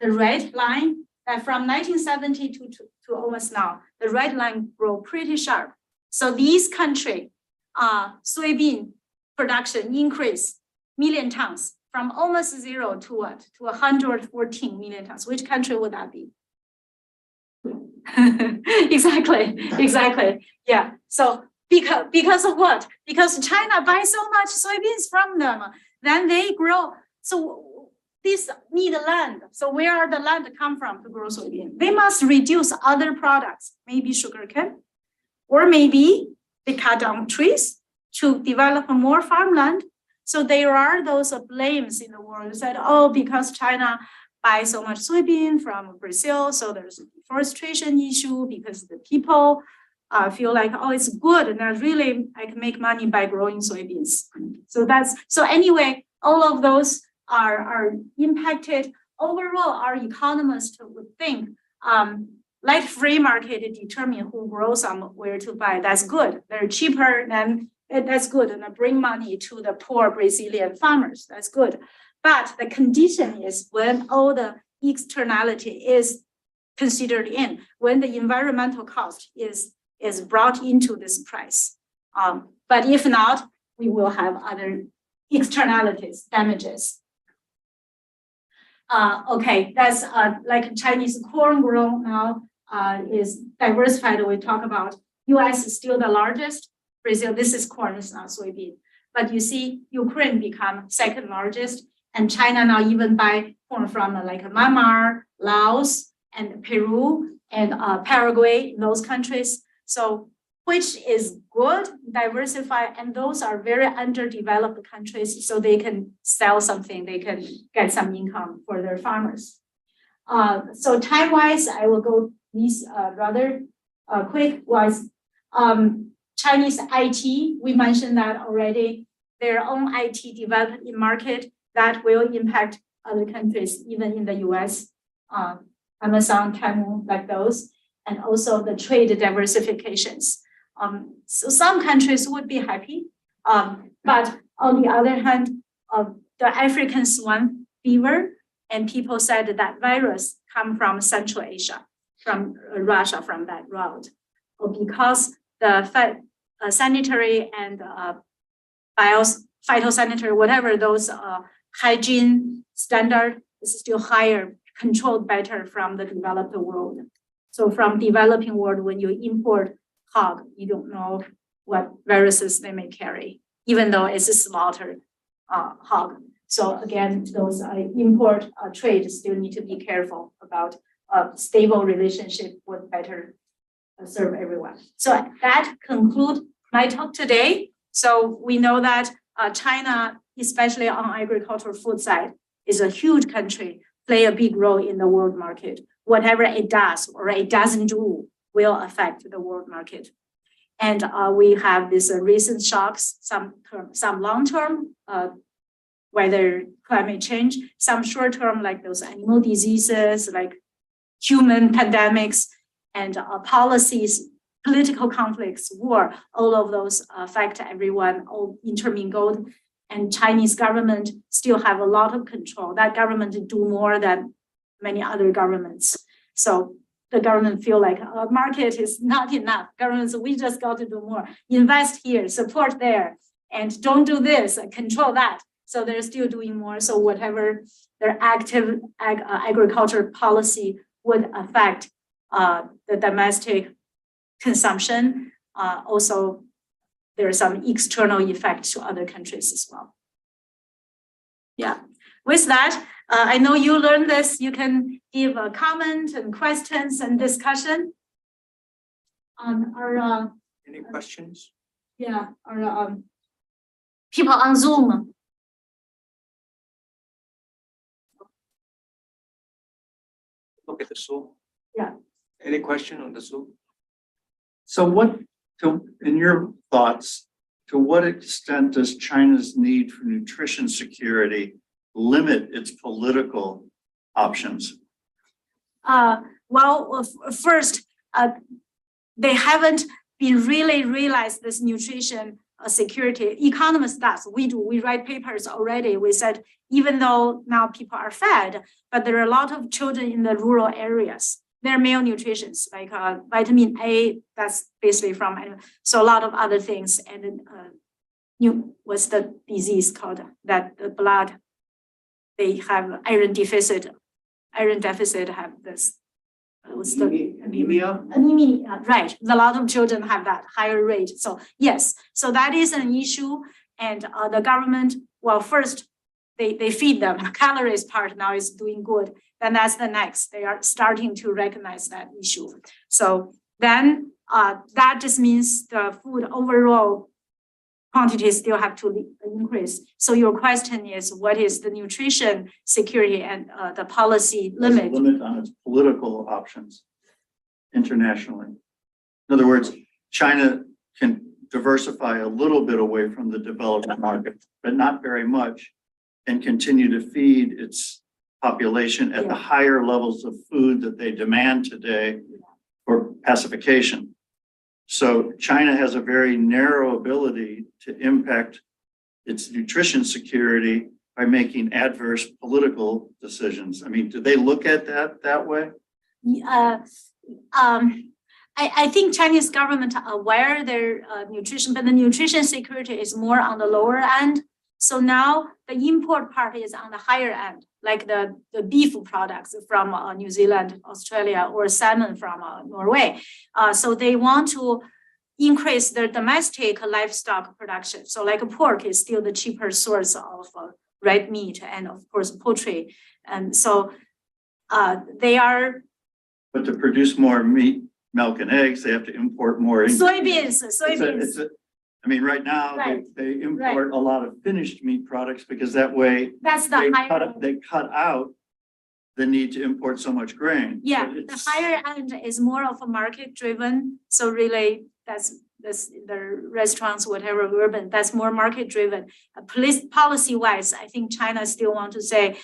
the red line, that from 1970 to almost now, the red line grow pretty sharp. So these countries, soybean production increase million tons from almost 0 to what? To 114 million tons. Which country would that be? Exactly. Yeah. So because of what? Because China buys so much soybeans from them, then they grow. So these need land. So where are the land come from to grow soybean? They must reduce other products, maybe sugarcane, or maybe they cut down trees to develop more farmland. So there are those blames in the world that, oh, because China buys so much soybean from Brazil, so there's a deforestation issue because the people feel like, oh, it's good, and I really I can make money by growing soybeans. So anyway, all of those are impacted. Overall, our economists would think, let free market determine who grows and where to buy. That's good. They're cheaper, then that's good, and bring money to the poor Brazilian farmers. That's good. But the condition is when all the externality is considered in, when the environmental cost is brought into this price. But if not, we will have other externalities, damages. Okay, that's like Chinese corn grown now is diversified. We talk about US is still the largest. Brazil, this is corn, it's not soybean. But you see, Ukraine become second largest, and China now even buy corn from like Myanmar, Laos, and Peru, and Paraguay, those countries. So, which is good, diversified, and those are very underdeveloped countries, so they can sell something, they can get some income for their farmers. So time-wise, I will go these rather quick. Was Chinese IT, we mentioned that already, their own IT developed in market that will impact other countries, even in the US, Amazon, Temu, like those, and also the trade diversifications. So some countries would be happy, but on the other hand, the African swine fever, and people said that virus come from Central Asia, from Russia, from that route, or because the sanitary and phytosanitary, whatever those hygiene standard is still higher, controlled better from the developed world. So from developing world, when you import hog, you don't know what viruses they may carry, even though it's a slaughtered hog. So again, those import trade still need to be careful about a stable relationship would better serve everyone. So that concludes my talk today. So we know that China, especially on agricultural food side, is a huge country, play a big role in the world market. Whatever it does or it doesn't do will affect the world market. And we have these recent shocks, some long-term, whether climate change, some short-term, like those animal diseases, like human pandemics, and policies, political conflicts, war, all of those affect everyone, all intermingled. And Chinese government still have a lot of control. That government do more than many other governments. So the government feel like a market is not enough. Governments, we just got to do more. Invest here, support there, and don't do this, control that. So they're still doing more. So whatever their active agriculture policy would affect the domestic consumption. Also, there are some external effects to other countries as well. Yeah, with that, I know you learned this. You can give a comment and questions and discussion on our Any questions? our people on Zoom. Look at the Zoom. Yeah. Any question on the Zoom? So in your thoughts, to what extent does China's need for nutrition security limit its political options? Well, first, they haven't been really realized this nutrition security. Economists does, we do, we write papers already. We said, even though now people are fed, but there are a lot of children in the rural areas. They're malnutrition, like vitamin A, that's basically from, so a lot of other things. And then what's the disease called? That the blood, they have iron deficit have this. What's the Anemia? Anemia, right. A lot of children have that higher rate. So yes, so that is an issue. And the government, well, first, they feed them. Calories part now is doing good. Then that's the next. They are starting to recognize that issue. So then that just means the food overall quantity still have to increase. So your question is, what is the nutrition security and the policy There's a limit? limit on its political options internationally. In other words, China can diversify a little bit away from the developed market, but not very much, and continue to feed its population at the higher levels of food that they demand today for pacification. So China has a very narrow ability to impact its nutrition security by making adverse political decisions. I mean, do they look at that way? I think Chinese government are aware their nutrition, but the nutrition security is more on the lower end. So now the import part is on the higher end, like the beef products from New Zealand, Australia, or salmon from Norway. So they want to increase their domestic livestock production. So like pork is still the cheaper source of red meat and of course poultry. And so they are. But to produce more meat, milk and eggs, they have to import more. Soybeans. I mean, right now, Right. they import a lot of finished meat products because that way That's the higher. they cut out the need to import so much grain. Yeah, But the it's- higher end is more of a market driven. So really, that's the restaurants, whatever urban, that's more market driven. Policy wise, I think China still want to say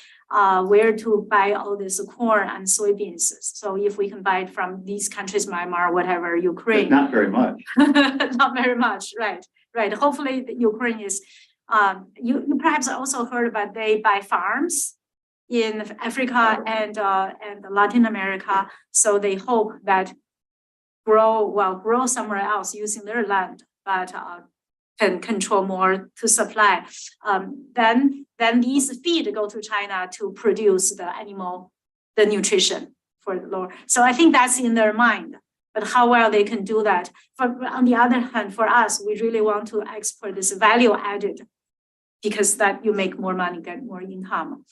where to buy all this corn and soybeans. So if we can buy it from these countries, Myanmar, whatever, but Ukraine. not very much. Not very much, right? Hopefully, the Ukraine is. You perhaps also heard about they buy farms in Africa and Latin America. So they hope that grow somewhere else using their land, but can control more to supply. Then these feed go to China to produce the nutrition for the lower. So I think that's in their mind. But how well they can do that. On the other hand, for us, we really want to export this value added because that you make more money, get more income.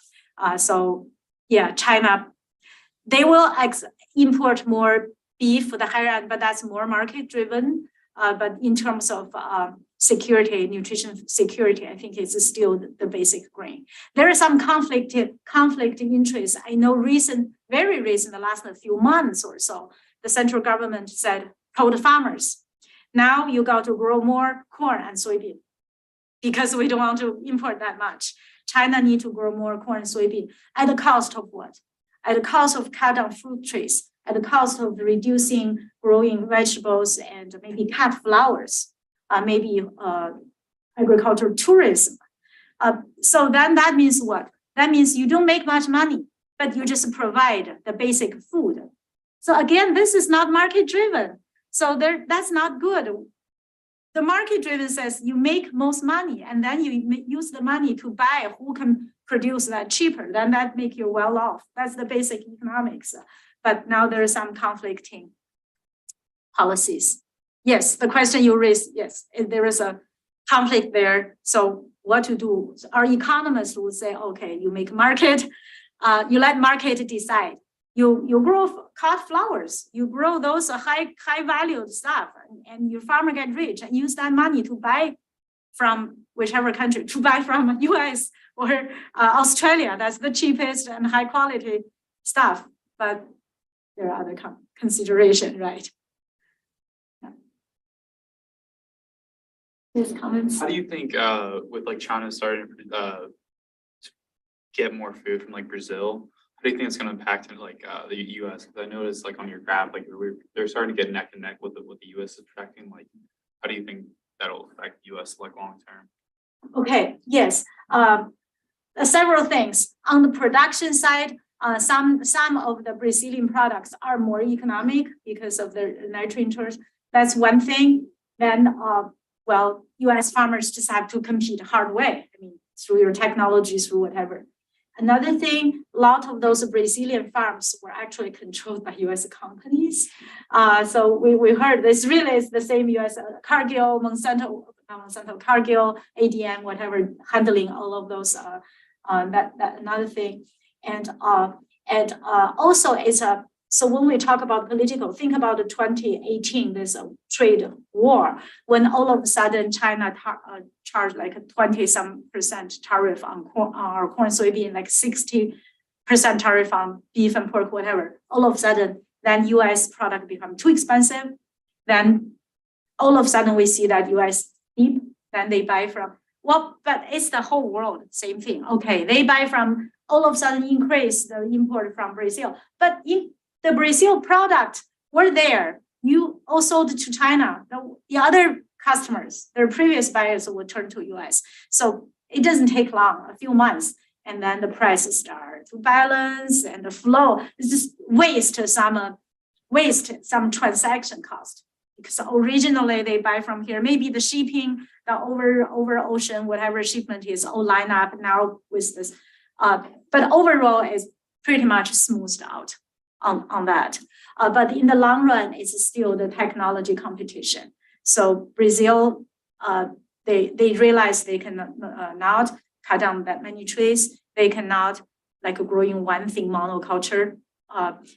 So yeah, China, they will import more beef for the higher end, but that's more market driven. But in terms of security, nutrition security, I think it's still the basic grain. There is some conflict interest. I know very recent, the last few months or so, the central government told the farmers, now you got to grow more corn and soybean because we don't want to import that much. China need to grow more corn and soybean at the cost of what? At the cost of cut down fruit trees, at the cost of reducing growing vegetables and maybe cut flowers, maybe agricultural tourism. So then that means what? That means you don't make much money, but you just provide the basic food. So again, this is not market driven. So that's not good. The market driven says you make most money and then you use the money to buy who can produce that cheaper, then that make you well off. That's the basic economics. But now there are some conflicting policies. Yes, the question you raised, yes, there is a conflict there. So what to do? Our economists would say, okay, you make market, you let market decide. You grow cut flowers, you grow those high valued stuff, and your farmer get rich and use that money to buy from whichever country, to buy from US or Australia. That's the cheapest and high quality stuff. But there are other considerations, right? Yeah. These comments. How do you think with like China starting to get more food from like Brazil? How do you think it's going to impact into like the U.S.? Because I noticed like on your graph, like they're starting to get neck and neck with what the U.S. is projecting. Like, how do you think that'll affect the U.S. like long term? Okay. Yes. Several things on the production side. Some of the Brazilian products are more economic because of their nitrogen source. That's one thing. Then, U.S. farmers just have to compete hard way. I mean, through your technology, through whatever. Another thing, a lot of those Brazilian farms were actually controlled by U.S. companies. So we heard this really is the same U.S. Cargill, Monsanto, Cargill, ADM, whatever, handling all of those That another thing. And also it's a, so when we talk about political, think about the 2018, there's a trade war when all of a sudden China charged like a 20% tariff on corn, or corn, soybean, like 60% tariff on beef and pork, whatever. All of a sudden, then US product become too expensive. Then all of a sudden we see that US cheap, then they buy from, well, but it's the whole world, same thing. Okay, they buy from, all of a sudden increase the import from Brazil. But in the Brazil product were there, you all sold to China. The other customers, their previous buyers would turn to US. So it doesn't take long, a few months, and then the prices start to balance and the flow is just waste some transaction cost. Because originally they buy from here, maybe the shipping, the over ocean, whatever shipment is all line up now with this. But overall it's pretty much smoothed out on that. But in the long run, it's still the technology competition. So Brazil, they realize they can not cut down that many trees. They cannot like growing one thing monoculture.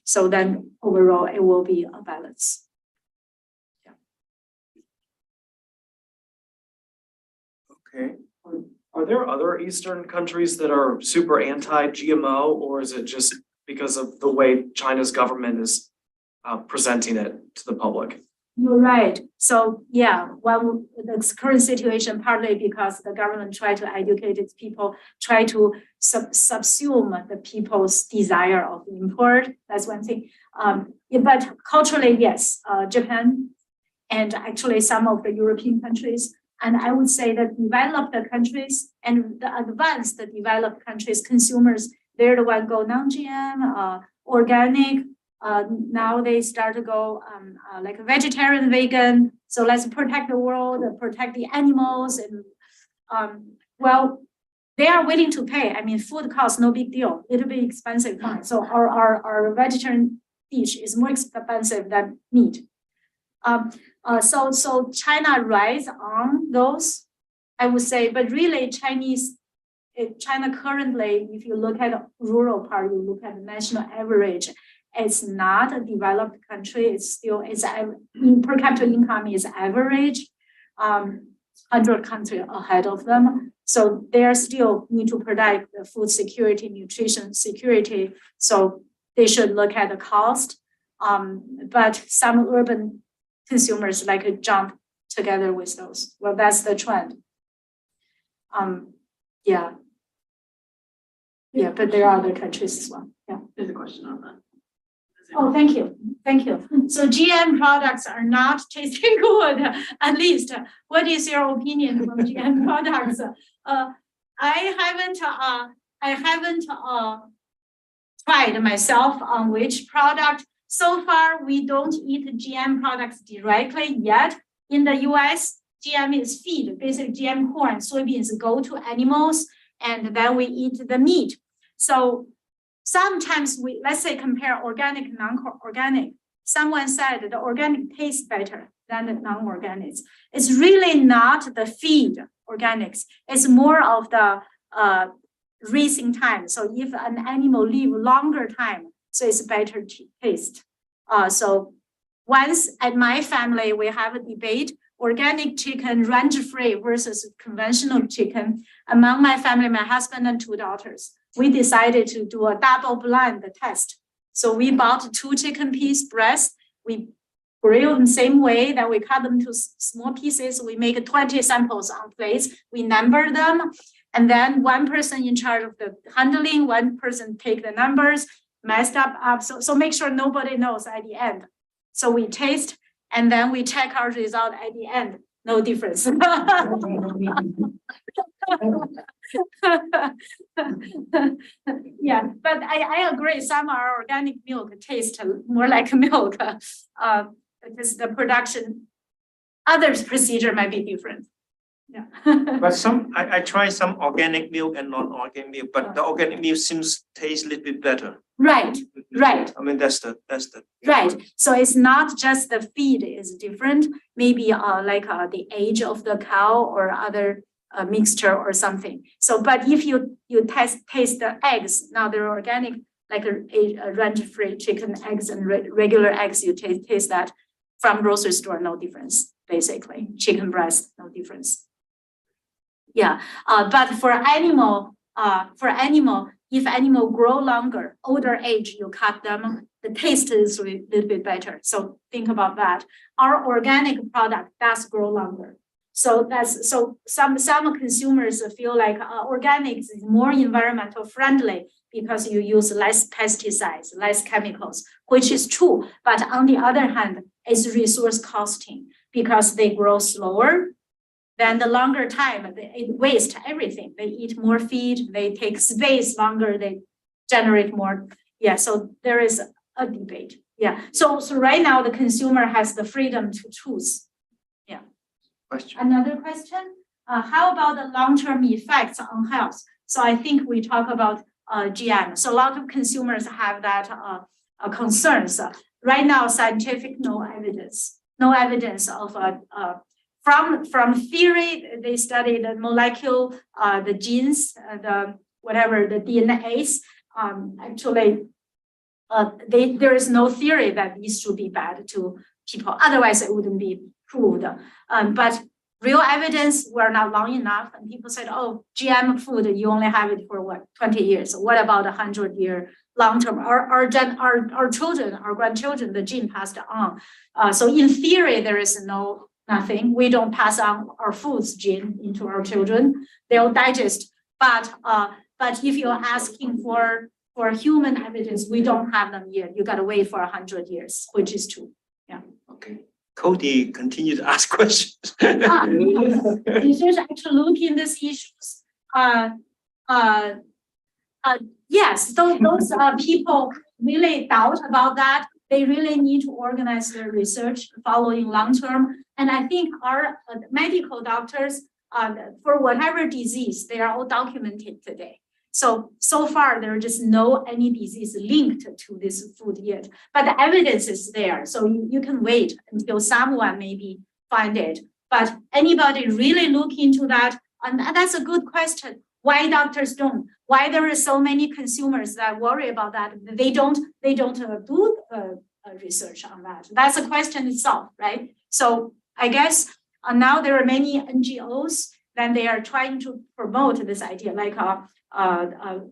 So then overall it will be a balance. Okay. Are there other Eastern countries that are super anti-GMO, or is it just because of the way China's government is presenting it to the public? You're right. So yeah, well, the current situation partly because the government try to educate its people, try to subsume the people's desire of import. That's one thing. But culturally, yes, Japan and actually some of the European countries. And I would say that developed countries and the advanced developed countries, consumers, they're the one go non-GM, organic. Now they start to go like vegetarian, vegan. So let's protect the world, protect the animals. And well, they are willing to pay. I mean, food costs, no big deal, little bit expensive, fine. So our vegetarian dish is more expensive than meat. So China rides on those, I would say, but really China currently, if you look at rural part, you look at the national average, it's not a developed country. It's still, per capita income is average, 100 countries ahead of them. So they still need to protect the food security, nutrition security. So they should look at the cost. But some urban consumers like to jump together with those. Well, that's the trend. Yeah, but there are other countries as well. Yeah. There's a question on that. Oh, thank you. So GM products are not tasting good, at least. What is your opinion from GM products? I haven't tried myself on which product. So far, we don't eat GM products directly yet. In the US, GM is feed, basically GM corn, soybeans go to animals, and then we eat the meat. So sometimes let's say compare organic, non-organic. Someone said the organic tastes better than the non-organics. It's really not the feed organics. It's more of the raising time. So if an animal live longer time, so it's better taste. So once at my family, we have a debate, organic chicken range-free versus conventional chicken. Among my family, my husband and 2 daughters, we decided to do a double blind test. So we bought 2 chicken piece breasts. We grill them the same way that we cut them to small pieces. We make 20 samples on plates. We number them. And then one person in charge of the handling, one person take the numbers, messed up. So make sure nobody knows at the end. So we taste and then we check our result at the end. No difference. Yeah, but I agree. Some are organic milk taste more like milk because the production, others procedure might be different. Yeah. But I try some organic milk and non-organic milk, but the organic milk seems taste a little bit better. Right. I mean, that's the. Right. So it's not just the feed is different. Maybe like the age of the cow or other mixture or something. So, but if you taste the eggs, now they're organic, like a range-free chicken eggs and regular eggs, you taste that from grocery store, no difference, basically. Chicken breast, no difference. Yeah, but for animal, if animal grow longer, older age, you cut them, the taste is a little bit better. So think about that. Our organic product does grow longer. So some consumers feel like organics is more environmental friendly because you use less pesticides, less chemicals, which is true. But on the other hand, it's resource costing because they grow slower. Then the longer time, it waste everything. They eat more feed, they take space longer, they generate more. Yeah, so there is a debate. Yeah, so right now the consumer has the freedom to choose. Yeah. Question. Another question, how about the long-term effects on health? So I think we talk about GM. So a lot of consumers have that concerns. Right now, scientific no evidence of from theory, they study the molecule, the genes, the DNAs. Actually, there is no theory that these should be bad to people. Otherwise, it wouldn't be proved. But real evidence were not long enough, and people said, "Oh, GM food, you only have it for what 20 years? What about 100-year long term? Our children, our grandchildren, the gene passed on. So in theory, there is nothing. We don't pass on our food's gene into our children. They'll digest. But if you're asking for human evidence, we don't have them yet. You gotta wait for 100 years, which is true. Yeah. Okay. Cody, continue to ask questions. Research actually look in these issues. Yes, those people really doubt about that. They really need to organize their research following long term. And I think our medical doctors, for whatever disease, they are all documented today. So far, there are just no any disease linked to this food yet, but the evidence is there. So you can wait until someone maybe find it. But anybody really look into that? And that's a good question. Why doctors don't? Why there are so many consumers that worry about that? They don't do research on that. That's a question itself, right? So I guess now there are many NGOs that they are trying to promote this idea, like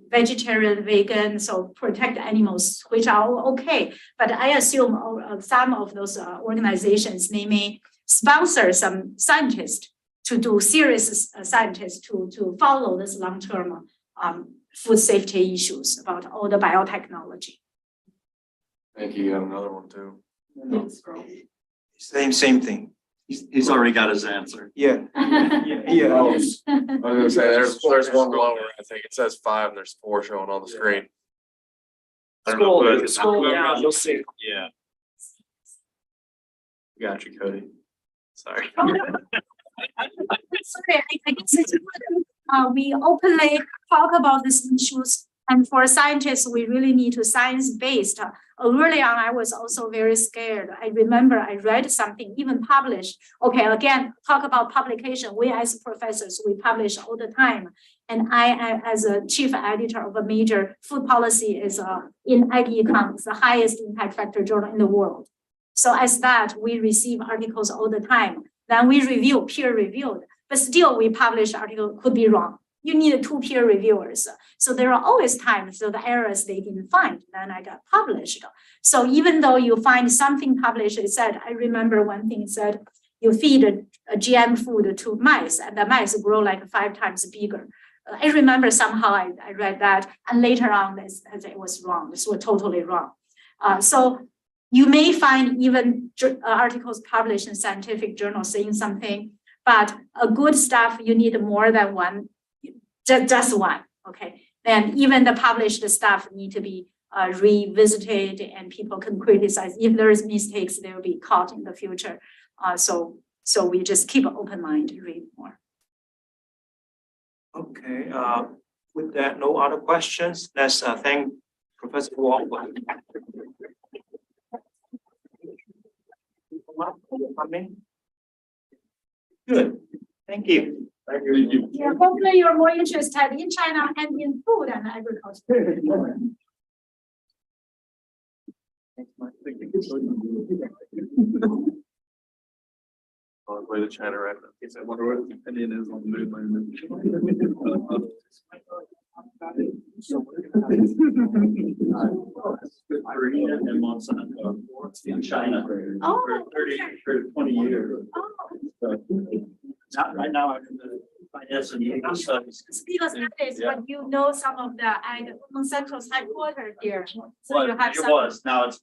vegetarian, vegan, so protect animals, which are okay. But I assume some of those organizations, they may sponsor some scientists to do serious scientists to follow this long-term food safety issues about all the biotechnology. Thank you. You have another one too. Same thing. He's already got his answer. Yeah. I was gonna say, there's one lower, I think it says 5 and there's 4 showing on the screen. Scroll down, you'll see. Yeah. Got you, Cody. Sorry. Sorry, I guess it's good. We openly talk about these issues, and for scientists, we really need to science-based. Early on, I was also very scared. I remember I read something, even published. Okay, again, talk about publication. We as professors, we publish all the time. And I, as a chief editor of a major food policy, is in IPEcon, the highest impact factor journal in the world. So as that, we receive articles all the time. Then we review, peer reviewed, but still we publish article could be wrong. You need 2 peer reviewers. So there are always times, so the errors they didn't find, then I got published. So even though you find something published, it said, I remember one thing it said, you feed a GM food to mice and the mice grow like 5 times bigger. I remember somehow I read that, and later on it was wrong. This was totally wrong. So you may find even articles published in scientific journals saying something, but a good stuff, you need more than one, just one, okay? And even the published stuff need to be revisited, and people can criticize. If there is mistakes, they will be caught in the future. So we just keep an open mind to read more. Okay, with that, no other questions. Let's thank Professor Wong for coming. Good, thank you. Thank you. Yeah, hopefully you're more interested in China and in food and agriculture. On the way to China right now. I wonder what his opinion is on the moon landing. Korea and Monsanto in China Oh, for 30, okay. for 20 years. Oh, So, not right now, I'm in the finance and legal studies. Speaker studies, Yeah. but you know some of the Monsanto's headquarters here. So you have It some. was, now it's